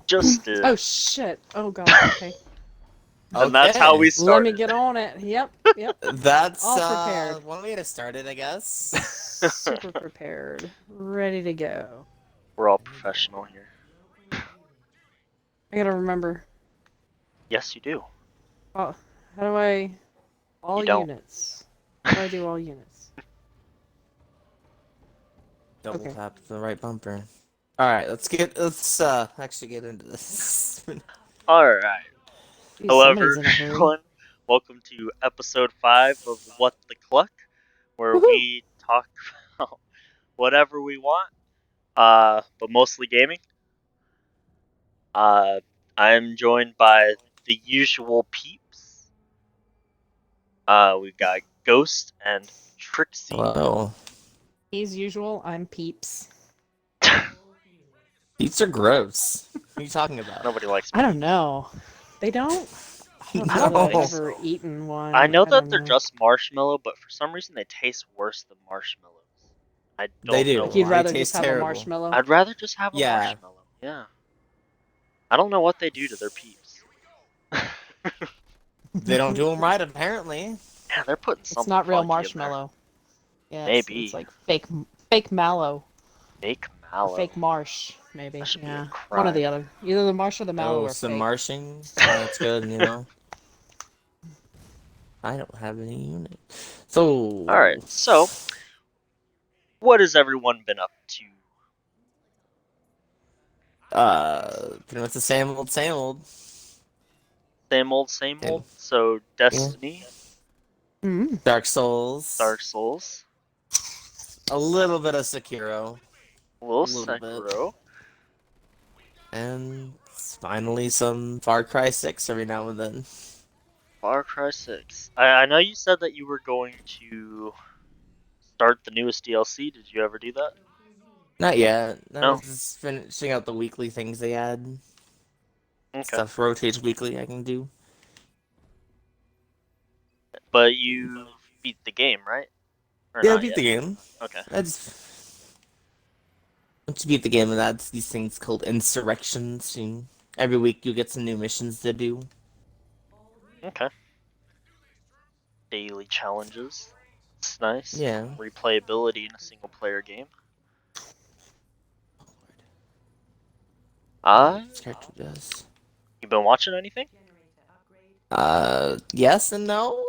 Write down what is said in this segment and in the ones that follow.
Just did. Oh shit. Oh god. Okay. And that's how Okay. we Let me started. get on it. Yep. Yep. That's All prepared. one way to start it, I guess. Super prepared. Ready to go. We're all Ready to go. professional here. I gotta remember. Yes, you do. Oh, how do I? You All don't. units. How do I do all units? Double Okay. tap the right bumper. Alright, let's actually get into this. Alright. Geez, Hello, somebody's in a hurry. everyone. Welcome to episode 5 of What the Cluck, where Woohoo! we talk about whatever we want, but mostly gaming. Uh, I'm joined by the usual peeps. We've got Ghost and Trixie. Hello. As usual, I'm Peeps. These are gross. What are you talking about? Nobody likes I don't peeps. know. They don't? I don't I know don't that I've think No. ever so. eaten I one. know I that don't they're know. just marshmallow, but for some reason they taste worse than marshmallows. I They don't know do. Like you'd why. They rather just taste have a terrible. marshmallow? I'd rather just have a Yeah. marshmallow. Yeah. I don't know what they do to their peeps. They don't do them right, apparently. Yeah, they're putting It's something not real funky in there. marshmallow. Yeah, it's Maybe. like fake mallow Fake or mallow. fake marsh, That maybe. should be a Yeah, one or crime. the other. Either the marsh or the mallow Oh, are some fake. marshing. That's good. I don't have any unit. So, Alright, so, what has everyone been up to? pretty much the same old, same old. Same old, same Same. old. So, Yeah. Destiny, Mm. Dark Souls. Dark Souls, A little bit of Sekiro. a little A little bit. Sekiro. And finally some Far Cry 6 every now and then. Far Cry 6. I know you said that you were going to start the newest DLC. Did you ever do that? Not yet. I was No? just finishing out the weekly things they add. Okay. Stuff rotates weekly I can do. But you beat the game, right? Or Yeah, I not beat yet? the game. Okay. I just once you beat the game, and that's these things called insurrections. And every week you get some new missions to do. Okay. Daily challenges. It's nice. Yeah. Replayability in a single player game. Uh, This character does. you been watching anything? Yes and no,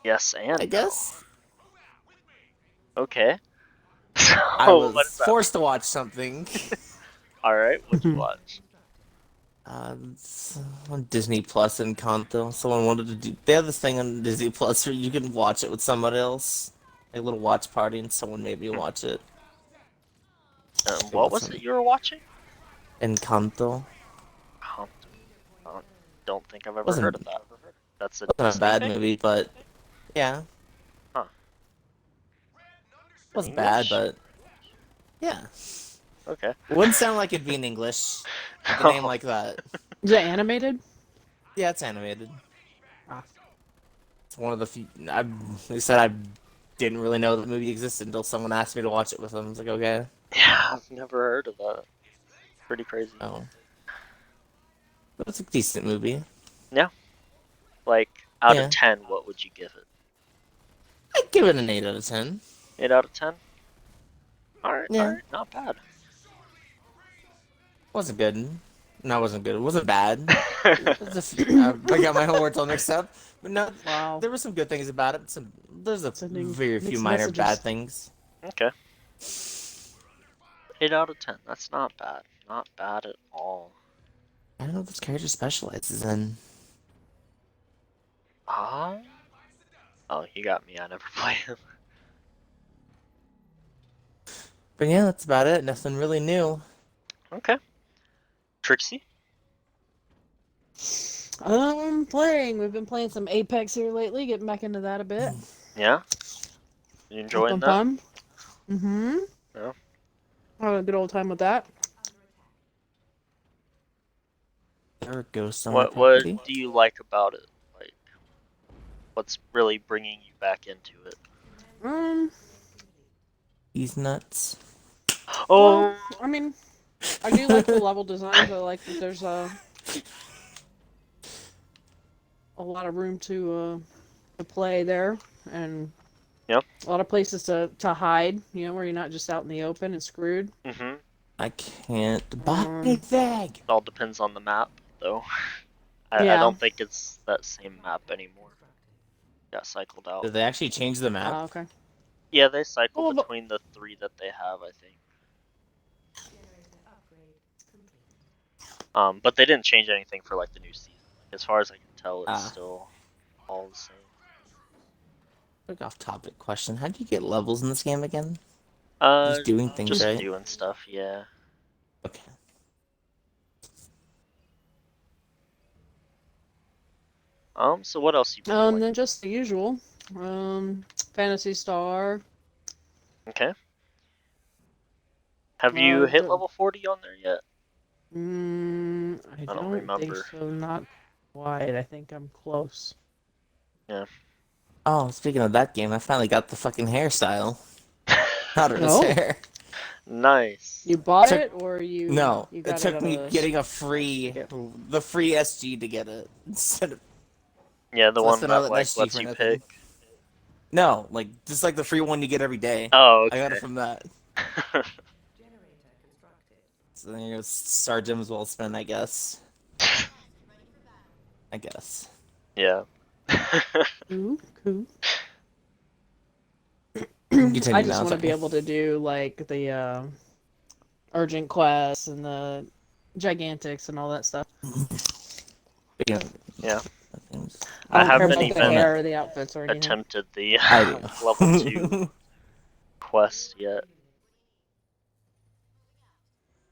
Yes I and no. guess. Okay. I So, what was does that mean? forced to watch something. Alright, what'd you watch? It's on Disney Plus and Kanto. Someone wanted to do. They have this thing on Disney Plus where you can watch it with somebody else, a little watch party, and someone made me Hmm. watch it. It What was it wasn't you were watching? Encanto. Compton. I don't think I've ever heard wasn't of that. That's a wasn't a Disney bad thing? movie, but yeah, Huh. In wasn't bad, English? but yeah, Okay. wouldn't sound like it'd be in English with a name Oh, like that. Is it animated? Yeah, it's animated. Ah. It's one of the few. They said I didn't really know the movie existed until someone asked me to watch it with them. I was like, okay. yeah, I've never heard of that. Pretty crazy. Oh, but it's a decent movie. Yeah. Like, out of Yeah, 10, what would you give it? I'd give it an 8 out of 10. 8 out of 10? Alright, Yeah, alright, not bad. wasn't good. No, it wasn't good. It wasn't bad. I got my whole words all mixed up, but no, Wow. there were some good things about it. There's a Sending very few mixed minor bad messages. things. Okay. 8 out of 10. That's not bad. Not bad at all. I don't know what this character specializes in. Ah? Oh, you got me. I never played him. But yeah, that's about it. Nothing really new. Okay. Trixie? Playing. We've been playing some Apex here lately, getting back into that a bit. Yeah? You It's enjoying been that? fun. Mm-hmm. Yeah. Had a good old time with that. There are ghosts on my What property. do you like about it? Like, what's really bringing you back into it? Um, These nuts. well, Oh, I mean, I do like the level designs. I like that there's a lot of room to play there, and Yep. a lot of places to hide. You know, where you're not just out in the open and screwed. Mhm. I can't buy Um, anything. It all depends on the map, though. I yeah. don't think it's that same map anymore. Got cycled out. Did they actually change the map? Okay. Yeah, they cycle Well, between the 3 that they have, I think. But they didn't change anything for like the new season. Like as far as I can tell, it's Ah, still all the same. quick off-topic question. How do you get levels in this game again? Uh, Just doing things, just right? doing stuff, yeah. Okay. So what else you been playing? then just the usual. Fantasy Star. Okay. Have you hit The level 40 on there yet? I I don't don't think remember. so. Not quite. I think I'm close. Yeah. Oh, speaking of that game, I finally got the fucking hairstyle out of his Oh, hair. you Nice. bought Took it or No, you it got it took out of me the getting ticket? the free SG to get it instead of Yeah, the so I one spent all that that like SG lets for you pick. nothing. No, like just like the free one you get every day. Oh, I got it okay. from that. So then you go Sergeant as well spend, I guess. I guess. Yeah. Cool, cool. I Continue just now, want to be sorry. able to do like the urgent quests and the gigantics and all that stuff. Speaking Yeah. of things, I I don't care haven't about the wanna. even hair or the outfits or anything. attempted the I do. level 2 quest yet,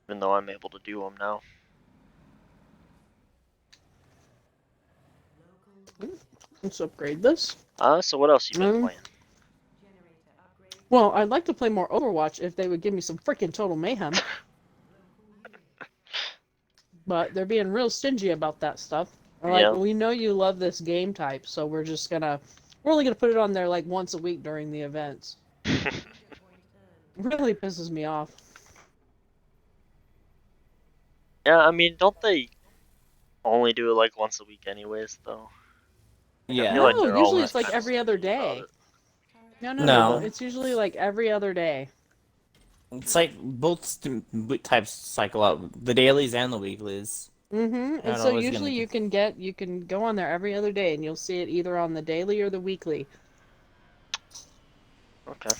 even though I'm able to do them now. Let's upgrade this. So what else you been Um, playing? well, I'd like to play more Overwatch if they would give me some freaking Total Mayhem, but they're being real stingy about that stuff. They're like, Yeah. we know you love this game type, so we're only gonna put it on there like once a week during the events. It really pisses me off. Yeah, I mean, don't they only do it like once a week anyways, though? Like, I feel Yeah. like No, they're usually always it's like kind of every other stingy about day. it. No, no, Are no. No. they? It's usually like every other day. It's like both types cycle out the dailies and the weeklies. And They're so always usually gonna. you can go on there every other day and you'll see it either on the daily or the weekly. Okay.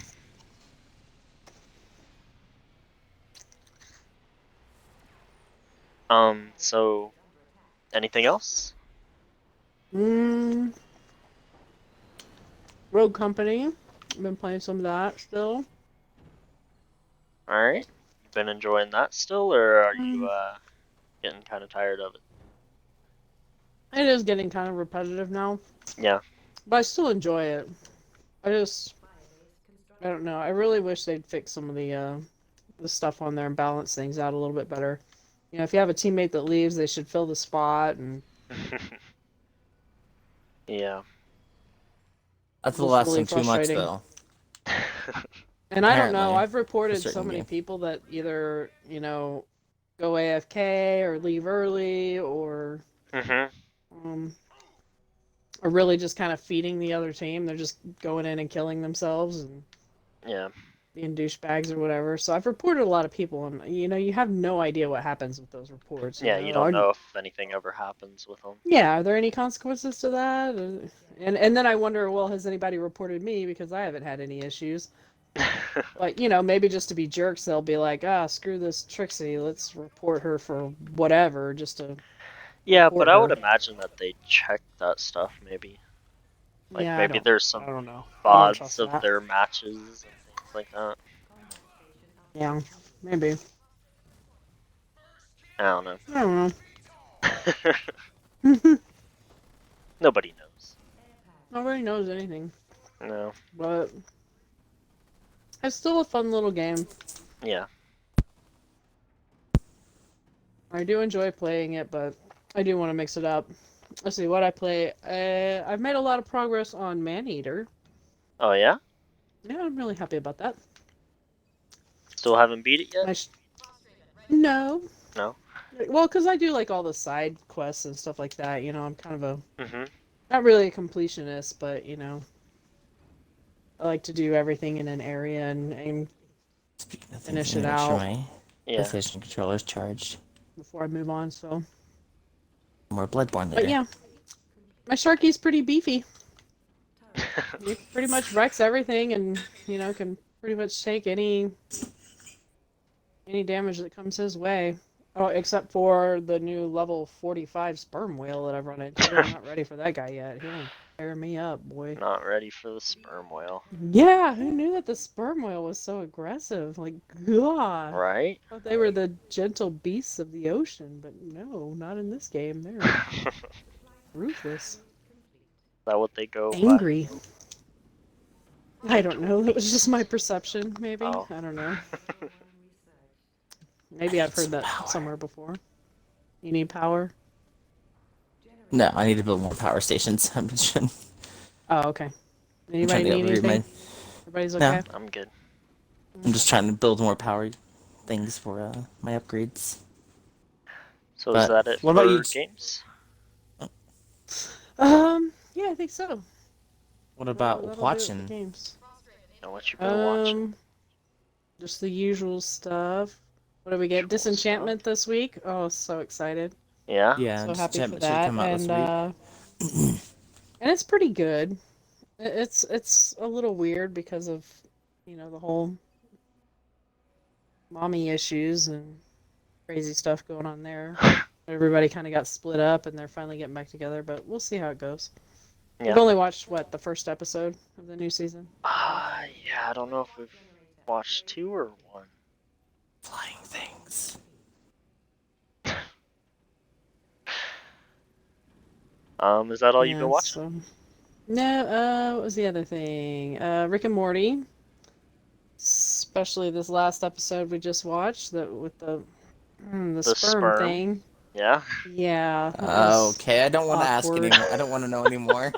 So anything else? Mm, Rogue Company. I've been playing some of that still. All right. You been enjoying that still, or are you Mm, getting kind of tired of it? It is getting kind of repetitive now, Yeah. but I still enjoy it. I just I don't know. I really wish they'd fix some of the stuff on there and balance things out a little bit better. You know, if you have a teammate that leaves, they should fill the spot, and Yeah. That's a just less really than too much frustrating. though. And I don't know. Apparently, I've for reported so certain many game. people that either, go AFK or leave early Mhm. um, or really just kind of feeding the other team. They're just going in and killing themselves and Yeah. being douchebags or whatever. So I've reported a lot of people, and you have no idea what happens with those reports. Yeah. You don't know if anything ever happens with them. Yeah, are there any consequences to that? And then I wonder, well, has anybody reported me because I haven't had any issues? Like, maybe just to be jerks, they'll be like, screw this Trixie, let's report her for whatever, just to Yeah, but report I would her. imagine that they check that stuff maybe. Like Yeah, maybe there's I some don't know. I don't VODs trust of that. their matches and things like that. Yeah, maybe. I don't know. I don't know. Nobody knows. Nobody knows anything, No. but it's still a fun little game. Yeah. I do enjoy playing it, but I do want to mix it up. Let's see what I play. I've made a lot of progress on Maneater. Oh yeah? Yeah, I'm really happy about that. Still haven't beat it yet? I sh No. No. Well, because I do like all the side quests and stuff like that. I'm kind of a Mhm. not really a completionist, but I like to do everything in an area and Speaking of things, finish I need it to make sure out my Yeah. PlayStation controller is charged. before I move on. So, More Bloodborne but later. yeah, my Sharky's pretty beefy. He pretty much wrecks everything, and can pretty much take any damage that comes his way. Oh, except for the new level 45 sperm whale that I've run into. I'm not ready for that guy yet. He'll tear me up, boy. Not ready for the sperm whale. Yeah, who knew that the sperm whale was so aggressive? Like, God. Right? I thought they were the gentle beasts of the ocean, but no, not in this game. They're Is ruthless. that what they go by? Angry. I don't Gentle know. That was just my beast. perception, maybe. Oh. I don't know. Maybe I I've need heard some that power. somewhere before. You need power? No, I need to build more power stations. Oh, okay. I'm trying Anybody to need upgrade my. anything? Everybody's No, okay? I'm good. I'm Okay. just trying to build more power things for my upgrades. So is But that it what about you? for games? Yeah, I think so. What That'll, about that'll do it for watching? games. Know what you've been watching? Um, just the usual stuff. What do we get? Usual stuff. Disenchantment this week. Oh, so excited. Yeah. Yeah, So happy for Enchantment should that. come out this week. And it's pretty good. It's a little weird because of, the whole mommy issues and crazy stuff going on there. Everybody kind of got split up and they're finally getting back together, but we'll see how it goes. We've Yeah. only watched the first episode of the new season. Yeah, I don't know if we've watched 2 or 1. Flying things. Is that all you've been Yeah, watching? so no, what was the other thing? Rick and Morty. Especially this last episode we just watched, that with the The sperm sperm. thing. Yeah. Yeah, that was Okay, I don't want to ask awkward. anymore. I don't want to know anymore.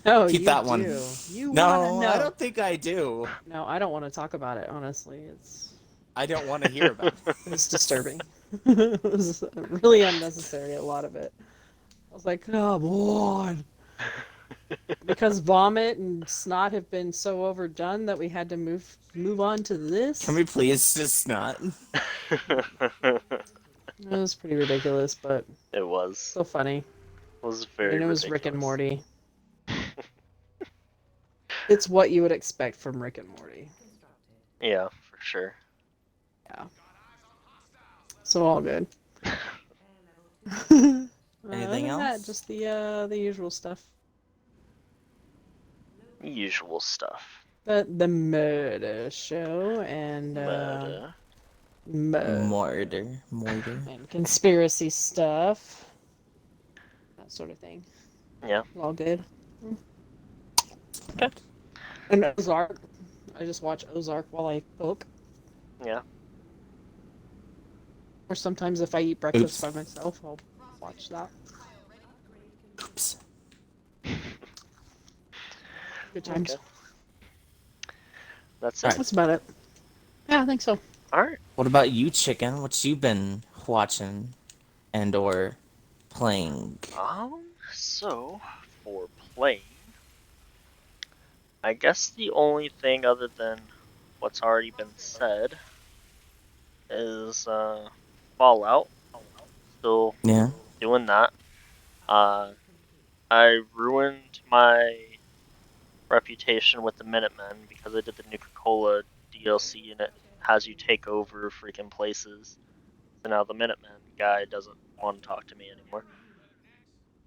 No, Keep you that one. do. You want to No, I know. don't think I do. No, I don't want to talk about it, honestly. I don't want to hear about it. It's disturbing. It was really unnecessary, a lot of it. I was like, come on. Because vomit and snot have been so overdone that we had to move on to this. Can we please just not? It was pretty ridiculous, but It was. so funny. It was I very mean, it was ridiculous. Rick and Morty. It's what you would expect from Rick and Morty. Yeah, for sure. Yeah. So all good. Anything Other than that, else? just the usual stuff. Usual stuff. The murder show and Murder. Mortar. and conspiracy stuff, that sort of thing. Yeah. All good. Okay. And Ozark. I just watch Ozark while I cook. Yeah. Or sometimes if I eat breakfast Oops. by myself, I'll watch that. Oops. Good times. Okay. That's it. Alright. That's about it. Yeah, I think so. All right. What about you, Chicken? What you been watching and or playing? So for playing, I guess the only thing other than what's already been said is Fallout. Still Yeah. doing that. I ruined my reputation with the Minutemen because I did the Nuka-Cola DLC and it has you take over freaking places. So now the Minutemen guy doesn't want to talk to me anymore.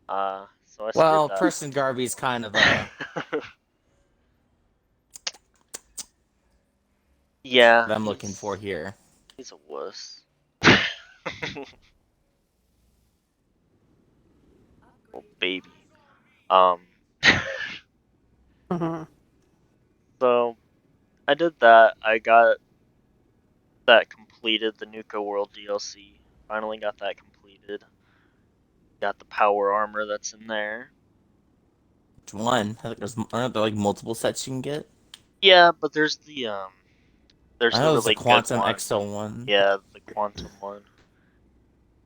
So I screwed Well, that. Person Garby's kind of a Yeah, what I'm looking for here. he's a wuss. Oh baby. Um. Uh-huh. So I did that. I got that completed, the Nuka World DLC. Finally got that completed. Got the power armor that's in there. Which one? Aren't there like multiple sets you can get? Yeah, but there's I the know there's the really good Quantum one. Exo one. Yeah, the Quantum one.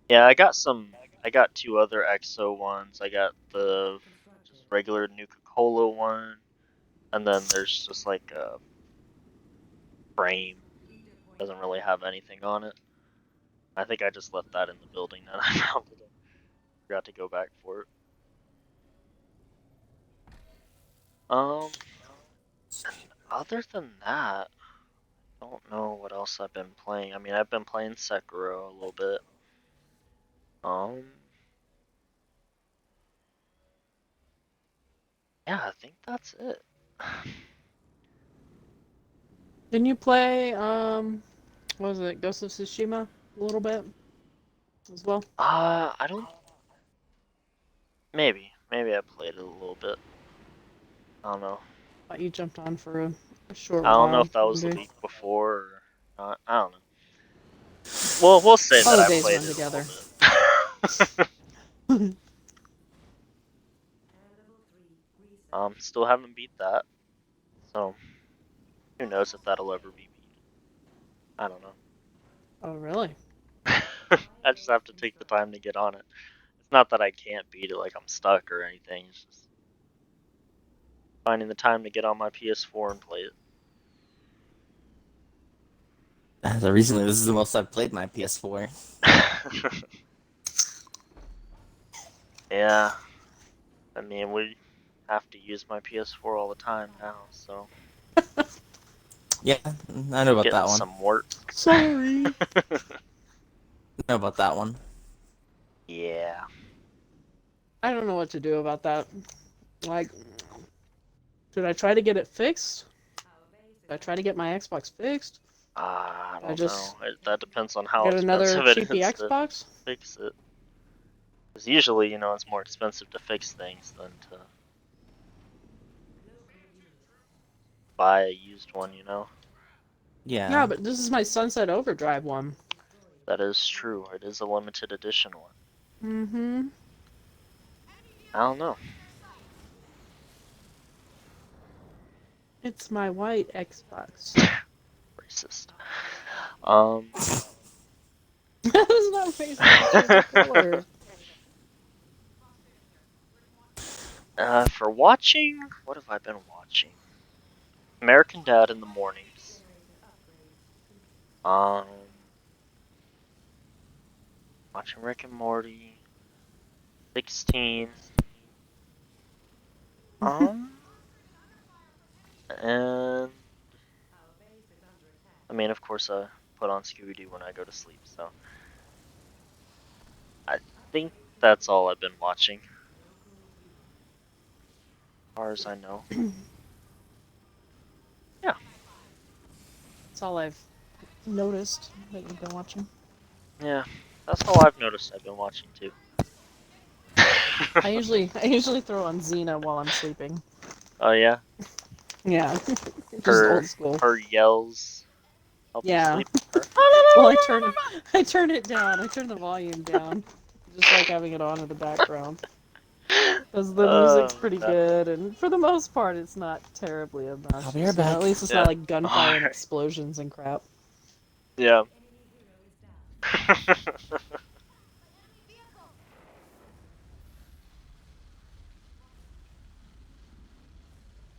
Yeah, I got some. I got 2 other EXO ones. I got the just regular Nuka-Cola one, and then there's just like a frame. Doesn't really have anything on it. I think I just left that in the building that I found it in. Forgot to go back for it. And other than that, I don't know what else I've been playing. I mean, I've been playing Sekiro a little bit. Yeah, I think that's it. Didn't you play what was it, Ghost of Tsushima a little bit as well? I don't. Maybe I played it a little bit. I don't know. Thought you jumped on for a short I don't know while if that one was the day. week before or not. I don't know. Well, we'll say All that the I days played run it a together. little bit. Still haven't beat that, so who knows if that'll ever be beat. I don't know. Oh, really? I just have to take the time to get on it. It's not that I can't beat it, like I'm stuck or anything. It's just finding the time to get on my PS4 and play So recently, this is the most I've played my PS4. it. Yeah, I mean, we have to use my PS4 all the time now, so Yeah, I know about getting that one. some work. Sorry. I know about that one. Yeah. I don't know what to do about that. Like, should I try to get it fixed? Should I try to get my Xbox fixed? I I don't know. just That depends on how get another expensive it cheapy is to Xbox? fix it. Because usually, it's more expensive to fix things than to buy a used one. Yeah. Yeah, but this is my Sunset Overdrive one. That is true. It is a limited edition one. Mm-hmm. I don't know. It's my white Xbox. Racist. That's not racist, it's just a color. For watching, what have I been watching? American Dad in the mornings. Um, watching Rick and Morty. 16. And I mean, of course, I put on Scooby-Doo when I go to sleep. So I think that's all I've been watching, as far as I know. Yeah. That's all I've noticed that you've been watching. Yeah, that's all I've noticed I've been watching too. I usually throw on Xena while I'm sleeping. Oh yeah, Yeah, just her old school. her yells help you Yeah. sleep. Her Well, I turn it down. I turn the volume down, just like having it on in the background. Because the music's oh pretty no. good, and for the most part, it's not terribly I'll be right obnoxious. back. At least it's Yeah. not like gunfire and Alright. explosions and crap. Yeah.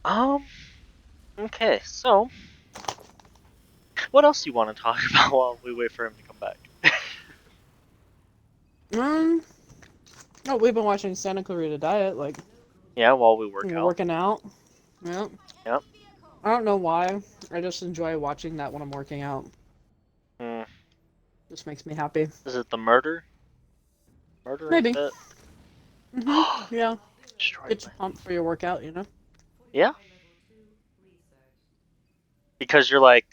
um. Okay. So, what else do you want to talk about while we wait for him to come back? Um. Oh, we've been watching Santa Clarita Diet, like Yeah, while we work out. working out. Yep. Yep. I don't know why. I just enjoy watching that when I'm working out. Hmm. Just makes me happy. Is it the murdering Maybe. bit? Yeah. Destroyed Get my. you pumped for your workout. Yeah, because you're like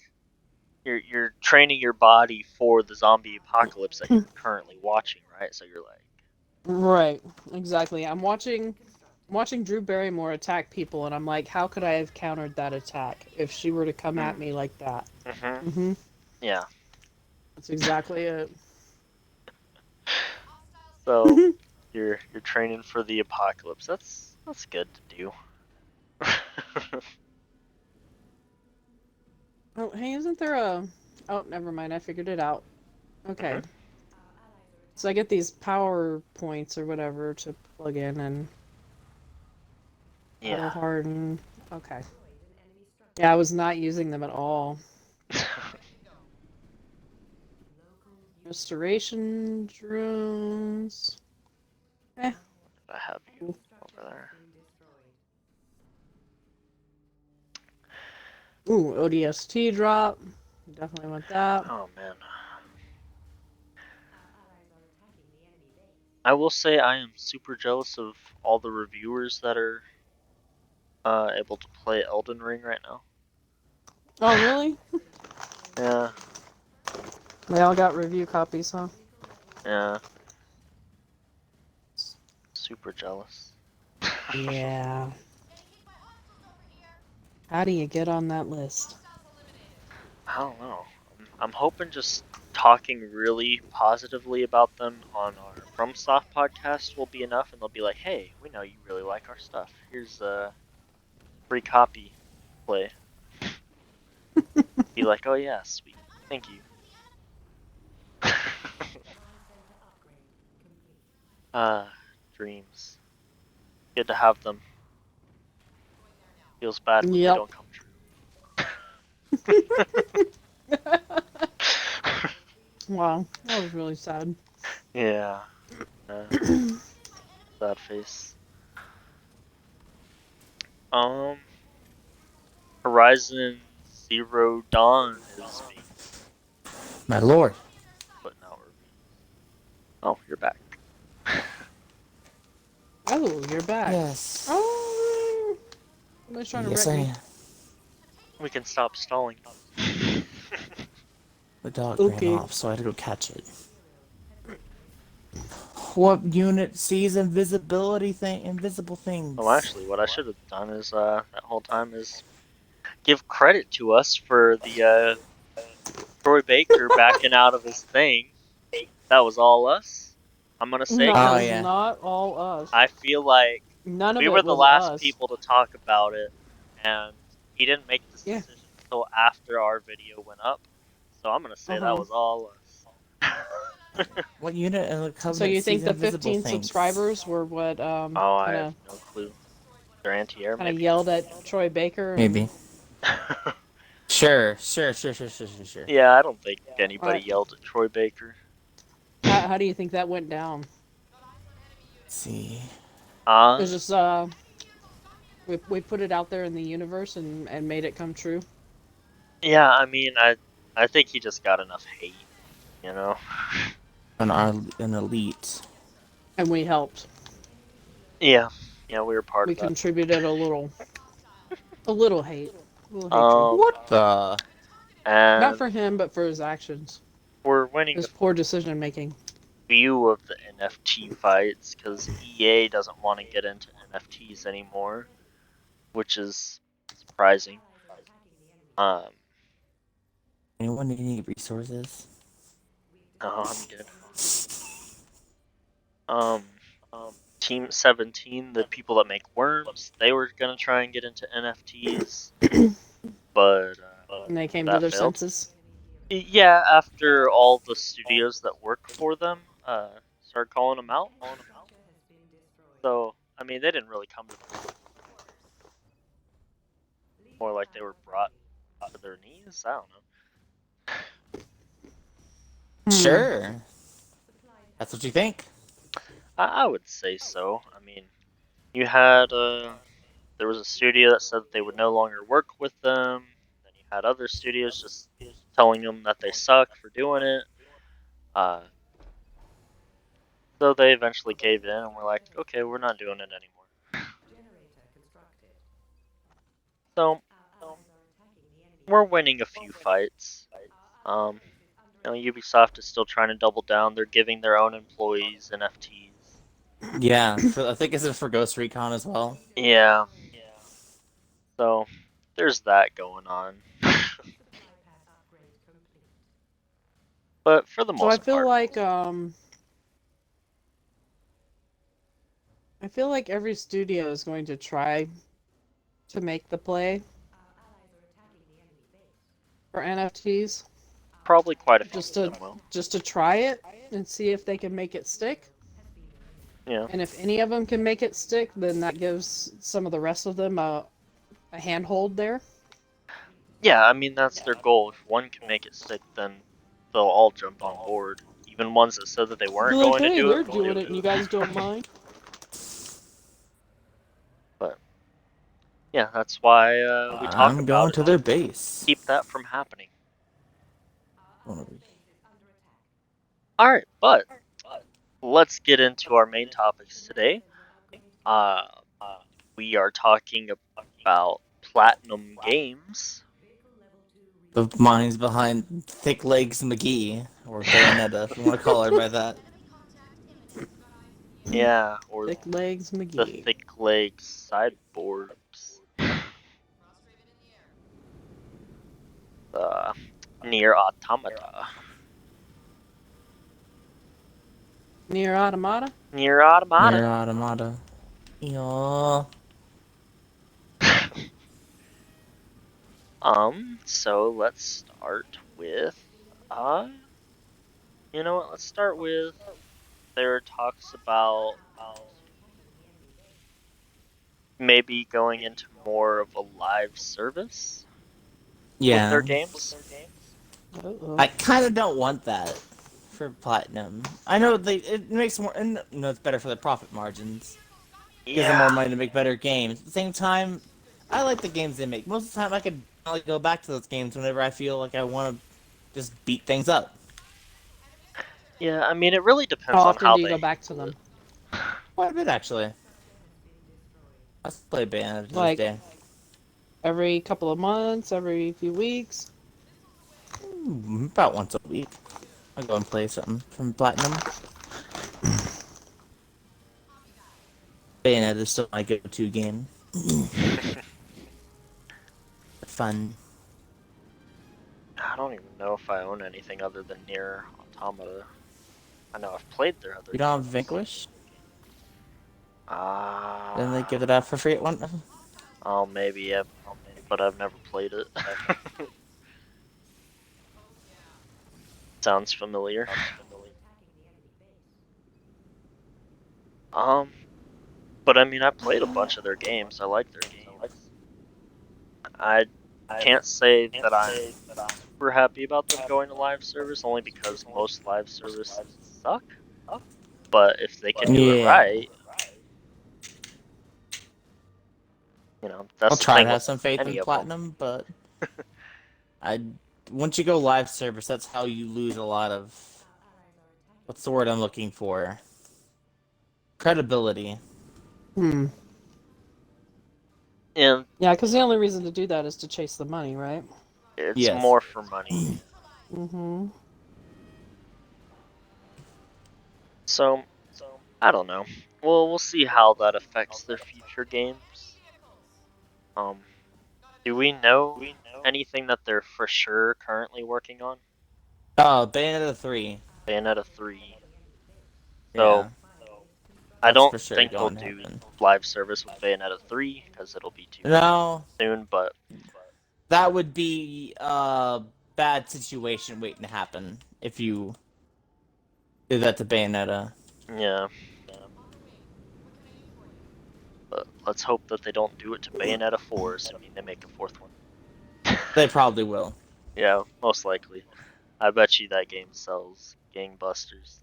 you're training your body for the zombie apocalypse that you're currently watching, right? So you're like, Right. Exactly. I'm watching Drew Barrymore attack people, and I'm like, how could I have countered that attack if she were to come at me like that? mm-hmm. Mm-hmm. Yeah. That's exactly it. So you're training for the apocalypse. That's good to do. Oh, hey, isn't there a... Oh, never mind. I figured it out. Okay. So I get these power points or whatever to plug in and battle Yeah. harden. Okay. Yeah, I was not using them at all. Restoration drones. Eh. I have you over there. Ooh, ODST drop. Definitely want that. Oh man. I will say I am super jealous of all the reviewers that are able to play Elden Ring right now. Oh, really? Yeah, They all got review copies, huh? yeah. Super jealous. Yeah. How do you get on that list? I don't know. I'm hoping just talking really positively about them on our FromSoft podcast will be enough, and they'll be like, "Hey, we know you really like our stuff. Here's a free copy. Play." Be like, "Oh yeah, sweet. Thank you." Ah, dreams. Good to have them. Feels bad when they Yep. don't come true. Wow, that was really sad. Yeah. Uh, sad face. Um, Horizon Zero Dawn is being My lord. putting out reviews. Oh, you're back. Oh, you're back. Yes. Oh, somebody's trying to Yes, wreck I me. am. We can stop stalling. The dog ran Okay. off, so I had to go catch it. What unit sees invisible Well, things? actually, what I should have done is that whole time is give credit to us for the Troy Baker backing out of his thing. That was all us. I'm gonna say No, it Oh because was yeah. not all us. I feel like None of we were it the was last us. people to talk about it, and he didn't make this Yeah. decision until after our video went up. So I'm gonna say that Uh-huh. was all us. What unit in the So Covenant you sees think the invisible 15 things? subscribers were what Oh, I kind have of no clue. They're anti-air, maybe. yelled at Troy Baker and Maybe. Sure. Yeah, I don't think anybody uh, yelled at Troy Baker. how do you think that went down? Let's see. Uh, It's just we put it out there in the universe and made it come true, yeah, I mean, I think he just got enough hate, you know. An elite. and we helped. Yeah, yeah, we were part We of that. contributed a little hate, a little hatred. What the? Not And for him, but for his actions, we're winning his a poor decision making. few of the NFT fights because EA doesn't want to get into NFTs anymore, which is surprising. Um, Anyone need any resources? oh, I'm good. Um, Team 17, the people that make worms, they were gonna try and get into NFTs, but And they came to that their failed. senses. Yeah, after all the studios that work for them started calling them out. So, I mean, they didn't really come to their senses. More like they were brought to their knees. I don't know. Hmm. Sure. That's what you think? I would say so. I mean, you had there was a studio that said that they would no longer work with them. Then you had other studios just telling them that they suck for doing it. Uh, so they eventually caved in and were like, okay, we're not doing it anymore. So we're winning a few fights. Um, Ubisoft is still trying to double down. They're giving their own employees NFTs. Yeah. I think it's for Ghost Recon as well. Yeah, so there's that going on. But for the So most part, I feel like every studio is going to try to make the play for NFTs. Probably quite a few just of to them will. just to try it and see if they can make it stick. Yeah. And if any of them can make it stick, then that gives some of the rest of them a handhold there. Yeah, I mean, that's their goal. If one can make it stick, then they'll all jump on board. Even ones that said that they Be weren't like, going to hey, do it they're will do doing it, it. and you guys don't mind. But yeah, that's why we talk I'm about going it to their base. keep that from happening. One of these. All right, but let's get into our main topics today. Uh, we are talking about Platinum Games. The minds behind Thick Legs McGee, or Bayonetta, if you want to call her by that. Yeah, or Thick Legs the McGee. Thick Legs Sideboards. Uh, Near Automata. Near Automata? Near Automata. Near Automata. Yeah. So let's start with, uh, you know what? Let's start with there talks about maybe going into more of a live service with their Yeah. games. Uh-oh. I kind of don't want that for Platinum. I know it makes more, and no, it's better for the profit margins. Gives them Yeah. more money to make better games. At the same time, I like the games they make. Most of the time, I could only go back to those games whenever I feel like I want to just beat things up. Yeah, I mean, it really How depends on often how do you go they back to handle them? it. Quite a bit, actually. I still play Bayonetta to this Like day. every couple of months, every few weeks? About once a week. I go and play something from Platinum. Bayonetta is still my go-to game. Fun. I don't even know if I own anything other than Near Automata. I know I've played their other You don't have games. Vanquish? Then they Ah, give it out for free at one. oh, maybe, yeah, but I've never played it. Sounds familiar. Um, but I mean, I played a bunch of their games. I like their games. I can't say that I'm super happy about them going to live service, only because most live services suck. But if they can do it Yeah. right, I'll that's the try thing to with have some faith any in of them. Platinum, but I once you go live service, that's how you lose a lot of what's the word I'm looking for? Credibility. Hmm. And Yeah, because the only reason to do that is to chase the money, right? it's Yes. more for money. Mm-hmm. So, I don't know. Well, we'll see how that affects their future games. Um, do we know anything that they're for sure currently working on? Oh, Bayonetta 3. Bayonetta 3. So, Yeah, I that's don't for sure think they'll going to do happen. live service with Bayonetta 3 because it'll be too No, soon, but that would be a bad situation waiting to happen if you did that to Bayonetta. yeah. But let's hope that they don't do it to Bayonetta 4, assuming they make a fourth one. They probably will. Yeah, most likely. I bet you that game sells gangbusters.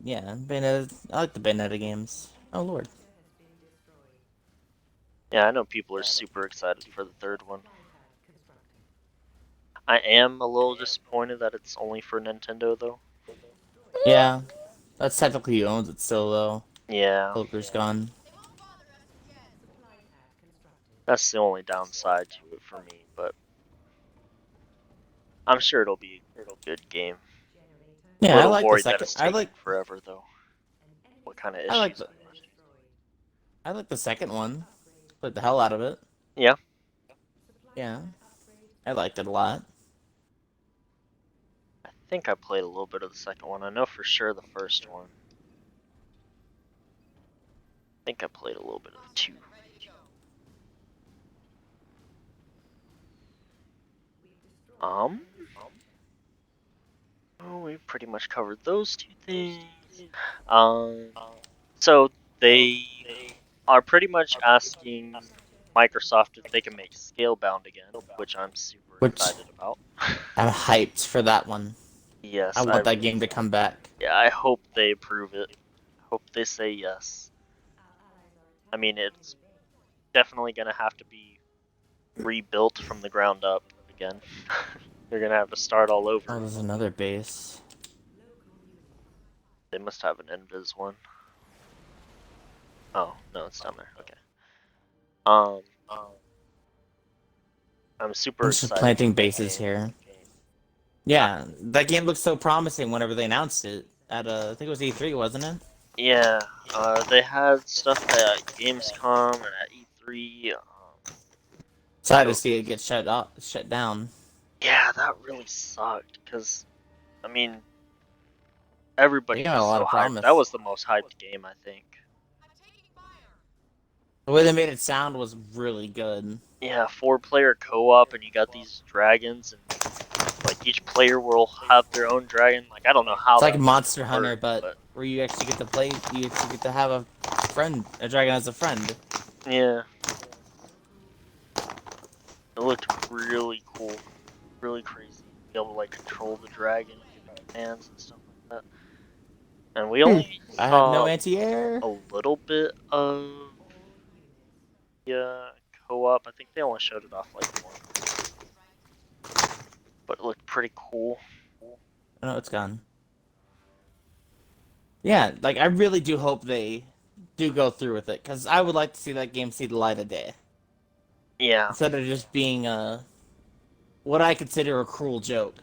Yeah, Bayonetta. I like the Bayonetta games. Oh lord. Yeah, I know people are super excited for the third one. I am a little disappointed that it's only for Nintendo, though. Yeah, that's technically who owns it still though. Yeah, Poker's gone. that's the only downside to it for me, but I'm sure it'll be a good game. Yeah, I Little like the worried that second. it's taking forever, though. What kind of I like issues the are there? I like the second one. Played the hell out of it. Yeah, Yeah, I liked it a lot. I think I played a little bit of the second one. I know for sure the first one. I think I played a little bit of two. Oh, we pretty much covered those two things. So they are pretty much asking Microsoft if they can make Scalebound again, which I'm super Which excited about. I'm hyped for that one. I Yes, I want that really, game to come back. yeah, I hope they approve it. I hope they say yes. I mean, it's definitely gonna have to be rebuilt from the ground up again. They're gonna have to start all Oh, over. there's another base. They must have an invis one. Oh, no, it's down there. Okay. Um, I'm super I'm just excited for planting that bases game. here. I, Yeah, that game looked so promising whenever they announced it at I think it was E3, wasn't it? yeah, they had stuff at Gamescom and at E3. Sad to So see it get shut down. yeah, that really sucked because I mean They everybody got was a lot so of hyped. That promise. was the most hyped game, I think. The way they made it sound was really good. Yeah, 4-player co-op, and you got these dragons, and like each player will have their own dragon. Like I don't know how It's like that was Monster gonna Hunter, work, but but where you actually get to play, you actually get to have a friend, a dragon as a friend. yeah, it looked really cool, really crazy. Be able to like control the dragon and give it commands and stuff like that. And we Hmm. only I have no saw anti-air. a little bit of yeah co-op. I think they only showed it off like once, but it looked pretty cool. Oh, no, it's gone. Yeah, like I really do hope they do go through with it because I would like to see that game see the light of day Yeah. instead of just being what I consider a cruel joke.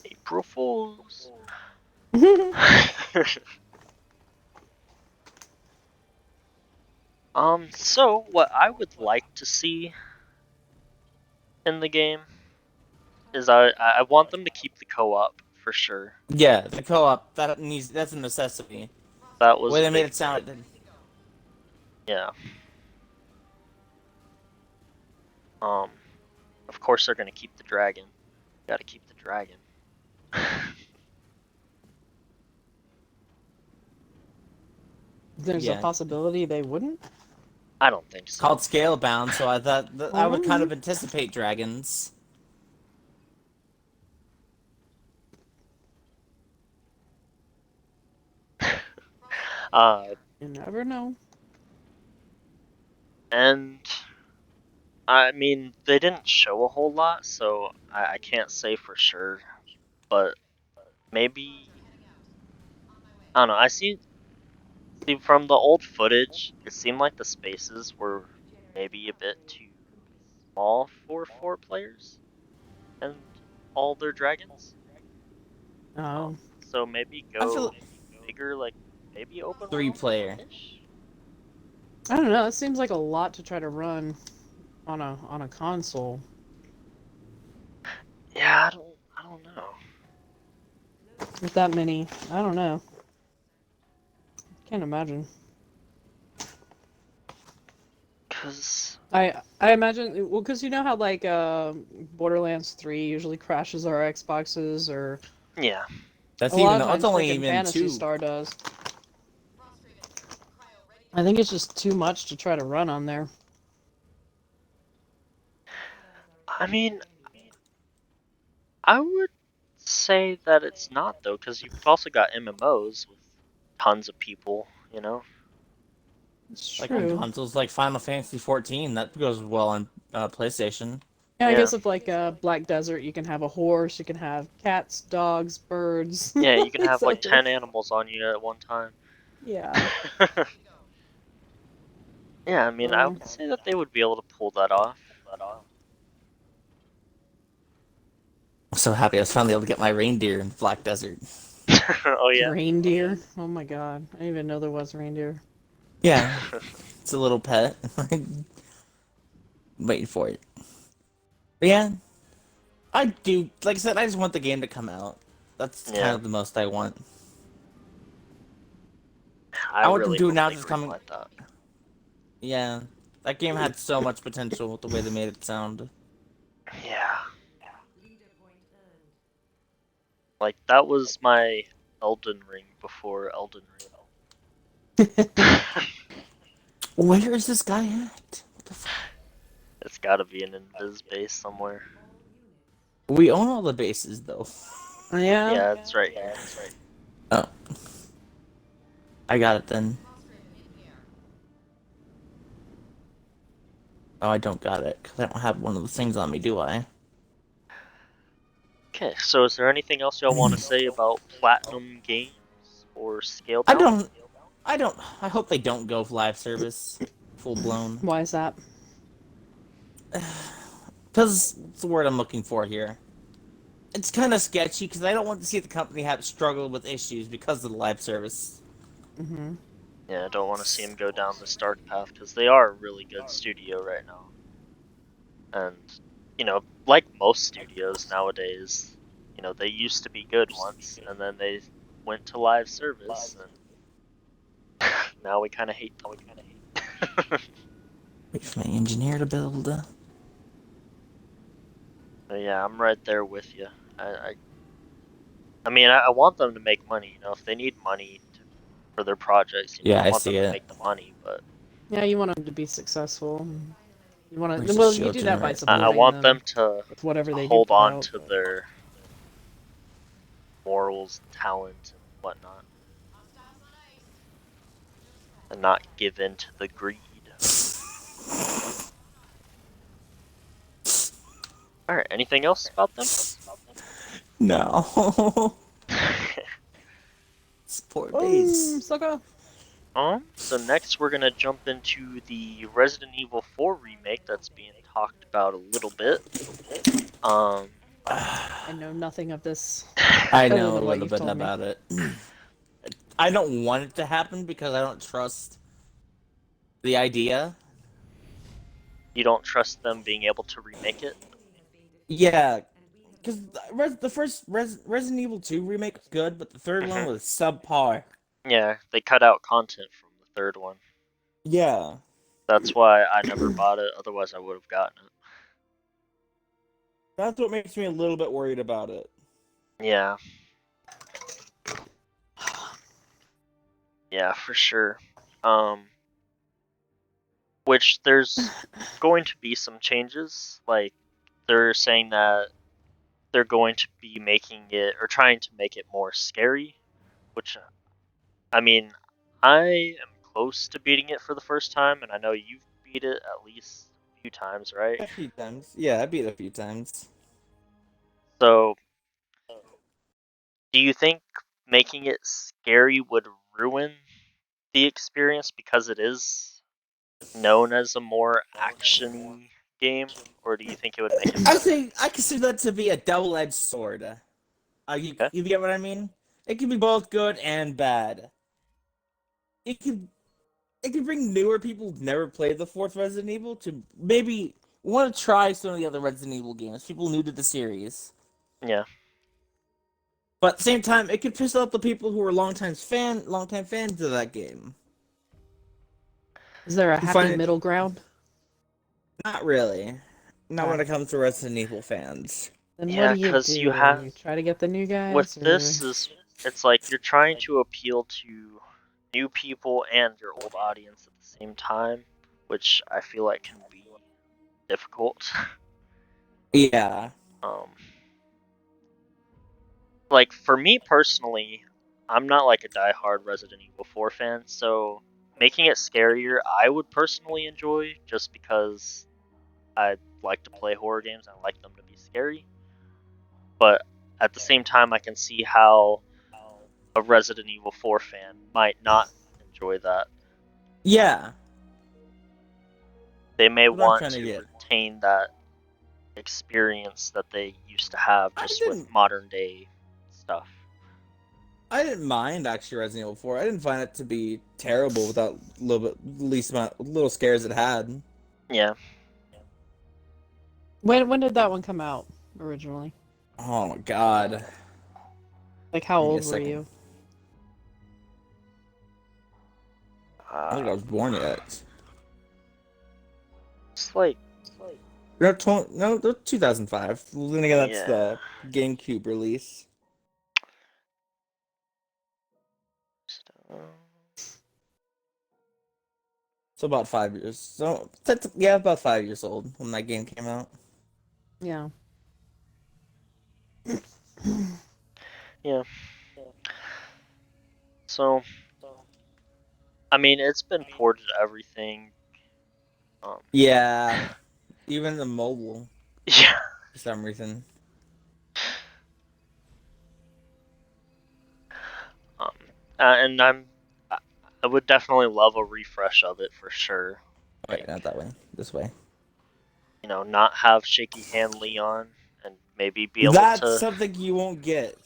April Fools. So what I would like to see in the game is I want them to keep the co-op for sure. Yeah, the co-op that's a necessity. That The was way a they made big it thing. sound, Yeah. Um, of course they're gonna keep the dragon. Gotta keep the dragon. There's a yeah, possibility they wouldn't. I don't think it's so. called Scalebound, so I thought that I would kind Um, of anticipate dragons. uh, you never know. and I mean they didn't show a whole lot, so I can't say for sure. But maybe I don't know. See from the old footage, it seemed like the spaces were maybe a bit too small for 4 players and all their dragons. Oh, So maybe I feel go bigger, like maybe open three world player. ish. I don't know. It seems like a lot to try to run on a console. Yeah, I don't know. With that many, I don't know. Can't imagine. Cause I imagine well, because you know how like Borderlands 3 usually crashes our Xboxes, or yeah, a That's lot even of that's times only frickin' even Fantasy two. Star does. I think it's just too much to try to run on there. I mean I would say that it's not though, because you've also got MMOs with tons of people. You know. It's Like on true. consoles like Final Fantasy 14, that goes well on PlayStation. Yeah, I Yeah. guess if like Black Desert, you can have a horse, you can have cats, dogs, birds, Yeah, you can have like etc. 10 animals on you at one time. Yeah. Yeah, I mean, I Uh, would say that they would be able to pull that off. I'm so happy I was finally able to get my reindeer in Black Desert. Oh yeah. reindeer. Oh my god, I didn't even know there was reindeer. Yeah, it's a little pet. Waiting for it. But yeah, I do. Like I said, I just want the game to come out. That's kind Yeah, of the most I want. I I want them really to hope announce they it's coming. greenlight that. Yeah, That game had so much potential with the way they made it sound. Yeah. Like, that was my Elden Ring before Elden Ring. Where is this guy at? What the fuck? It's gotta be an invis base somewhere. We own all the bases, though. Yeah. Yeah, it's right here. Oh, I got it then. Oh, I don't got it, because I don't have one of the things on me, do I? Okay, so is there anything else y'all want to say about Platinum Games or I Scalebound? don't, I hope they don't go live service. Full blown. Why is that? Because it's the word I'm looking for here. It's kind of sketchy, because I don't want to see the company have struggle with issues because of the live service. Mm-hmm. Yeah, I don't want to see them go down this dark path because they are a really good studio right now. And, like most studios nowadays, they used to be good once and then they went to live service and now we kind of hate them. Wait for my engineer to build. But yeah, I'm right there with you. I want them to make money. If they need money for their projects, Yeah, I I want them see to it. make the money. But Yeah, you want them to be successful. You want Where's to. the Well, you shield do that by generator? I supporting want them them to with whatever they do hold put on out. to their morals, talent, and whatnot, and not give in to the greed. All right. Anything else about them? No. Support base. Sucker. So next we're gonna jump into the Resident Evil 4 remake that's being talked about a little bit. I know nothing of this I other know a than what little you've bit told me. about it. I don't want it to happen because I don't trust the idea. You don't trust them being able to remake it? Yeah, because the first Resident Evil 2 remake was good, but the third one Hmm. was subpar. Yeah, they cut out content from the third one. Yeah. That's why I never bought it. Otherwise, I would have gotten it. That's what makes me a little bit worried about it. Yeah, yeah, for sure. Which there's going to be some changes. Like, they're saying that they're going to be making it or trying to make it more scary, which I mean, I am close to beating it for the first time, and I know you've beat it at least a few times, right? A few times. Yeah, I beat it a few times. So, do you think making it scary would ruin the experience because it is known as a more action-y game, or do you think it would make it better? I consider that to be a double-edged sword. Okay. You get what I mean? It can be both good and bad. It can it can bring newer people who've never played the fourth Resident Evil to maybe want to try some of the other Resident Evil games. People new to the series. Yeah. But at the same time, it could piss off the people who are longtime fans of that game. Is there a Who happy find it middle ground? not really. Not when Okay. it comes to Resident Evil fans. Then what Yeah, do you because you do? have You try to get the new with guys, or this is it's like you're trying to appeal to new people and your old audience at the same time, which I feel like can be difficult. Yeah. Um, like for me personally, I'm not like a diehard Resident Evil 4 fan, so making it scarier I would personally enjoy just because I like to play horror games. I like them to be scary, but at the same time I can see how a Resident Evil 4 fan might not enjoy that. Yeah. They may What I'm want trying to to get. retain that experience that they used to have I just with didn't modern day stuff. I didn't mind actually Resident Evil 4. I didn't find it to be terrible without a little bit least amount little scares it had. Yeah. when did that one come out originally? Oh my god. Like, how Give me a old were second. you? I don't think I was born yet. It's like, No, no, 2005. Then again, that's yeah. the GameCube release. So about 5 years. So yeah, about 5 years old when that game came out. Yeah. Yeah. So, I mean, it's been ported to everything. Yeah, even the mobile Yeah. for some reason. Um, and I would definitely love a refresh of it for sure. Wait, Like, not that way. This way. not have shaky hand Leon and maybe be able That's to something you won't get.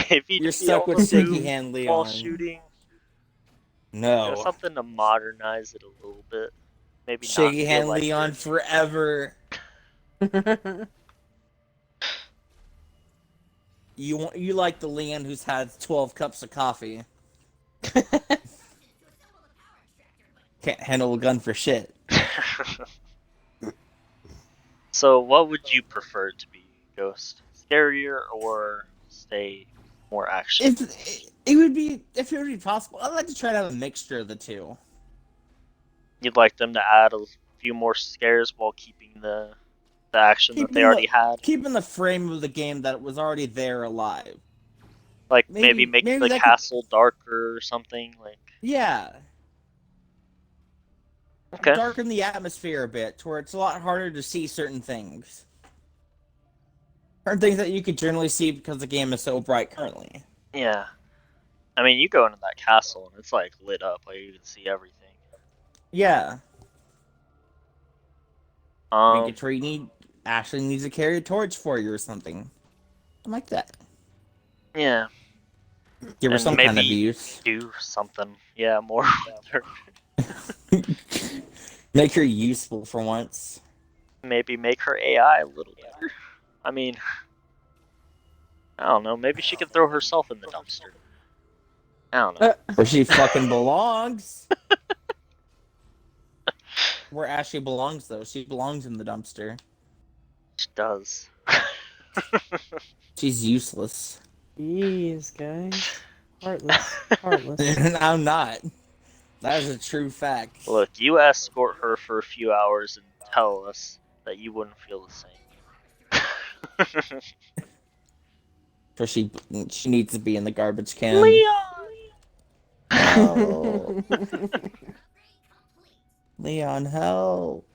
maybe You're be stuck able with to shaky move hand while Leon. shooting. No. Something to modernize it a little bit. Maybe not Shaky be hand electric. Leon forever. You like the Leon who's had 12 cups of coffee. Can't handle a gun for shit. So, what would you prefer to be, Ghost? Scarier or stay more action? If it would be possible, I'd like to try to have a mixture of the two. You'd like them to add a few more scares while keeping the action that they already had? Keeping the frame of the game that was already there alive. Like maybe make Maybe the that could, castle darker or something? Like, yeah, okay. darken the atmosphere a bit, to where it's a lot harder to see certain things. Certain things that you could generally see because the game is so bright currently. Yeah. I mean, you go into that castle and it's like lit up, like you can see everything. Yeah. Make it Um, where Ashley needs to carry a torch for you or something. I like that. yeah. Give her And some kind of maybe use. do something, yeah, more with her. Make her useful for once. Maybe make her AI a little better. I mean, I don't know. Maybe she can throw herself in the dumpster. I don't know. Where she fucking belongs. Where Ashley belongs, though. She belongs in the dumpster. She does. She's useless. Jeez, guys. Heartless. Heartless. And I'm not. That is a true fact. Look, you escort her for a few hours and tell us that you wouldn't feel the same. So she needs to be in the garbage can. Leon! Help. Leon, help.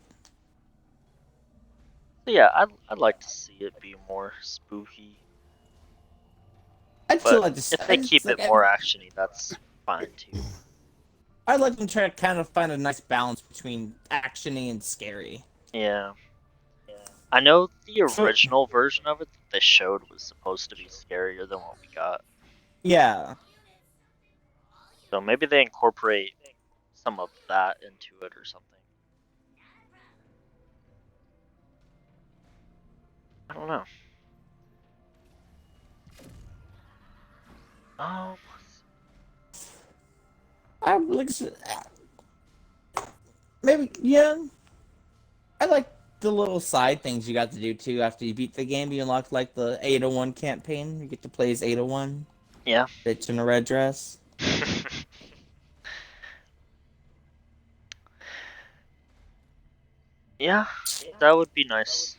So yeah, I'd like to see it be more spooky. I'd But still like to. if they keep it more actiony, that's fine too. I'd like them to try to kind of find a nice balance between actiony and scary. Yeah. I know the original version of it that they showed was supposed to be scarier than what we got. Yeah. So maybe they incorporate some of that into it or something. I don't know. Um, I like maybe I like the little side things you got to do too after you beat the game. You unlock like the 801 campaign. You get to play as 801. yeah. Bitch in a red dress. Yeah, that would be nice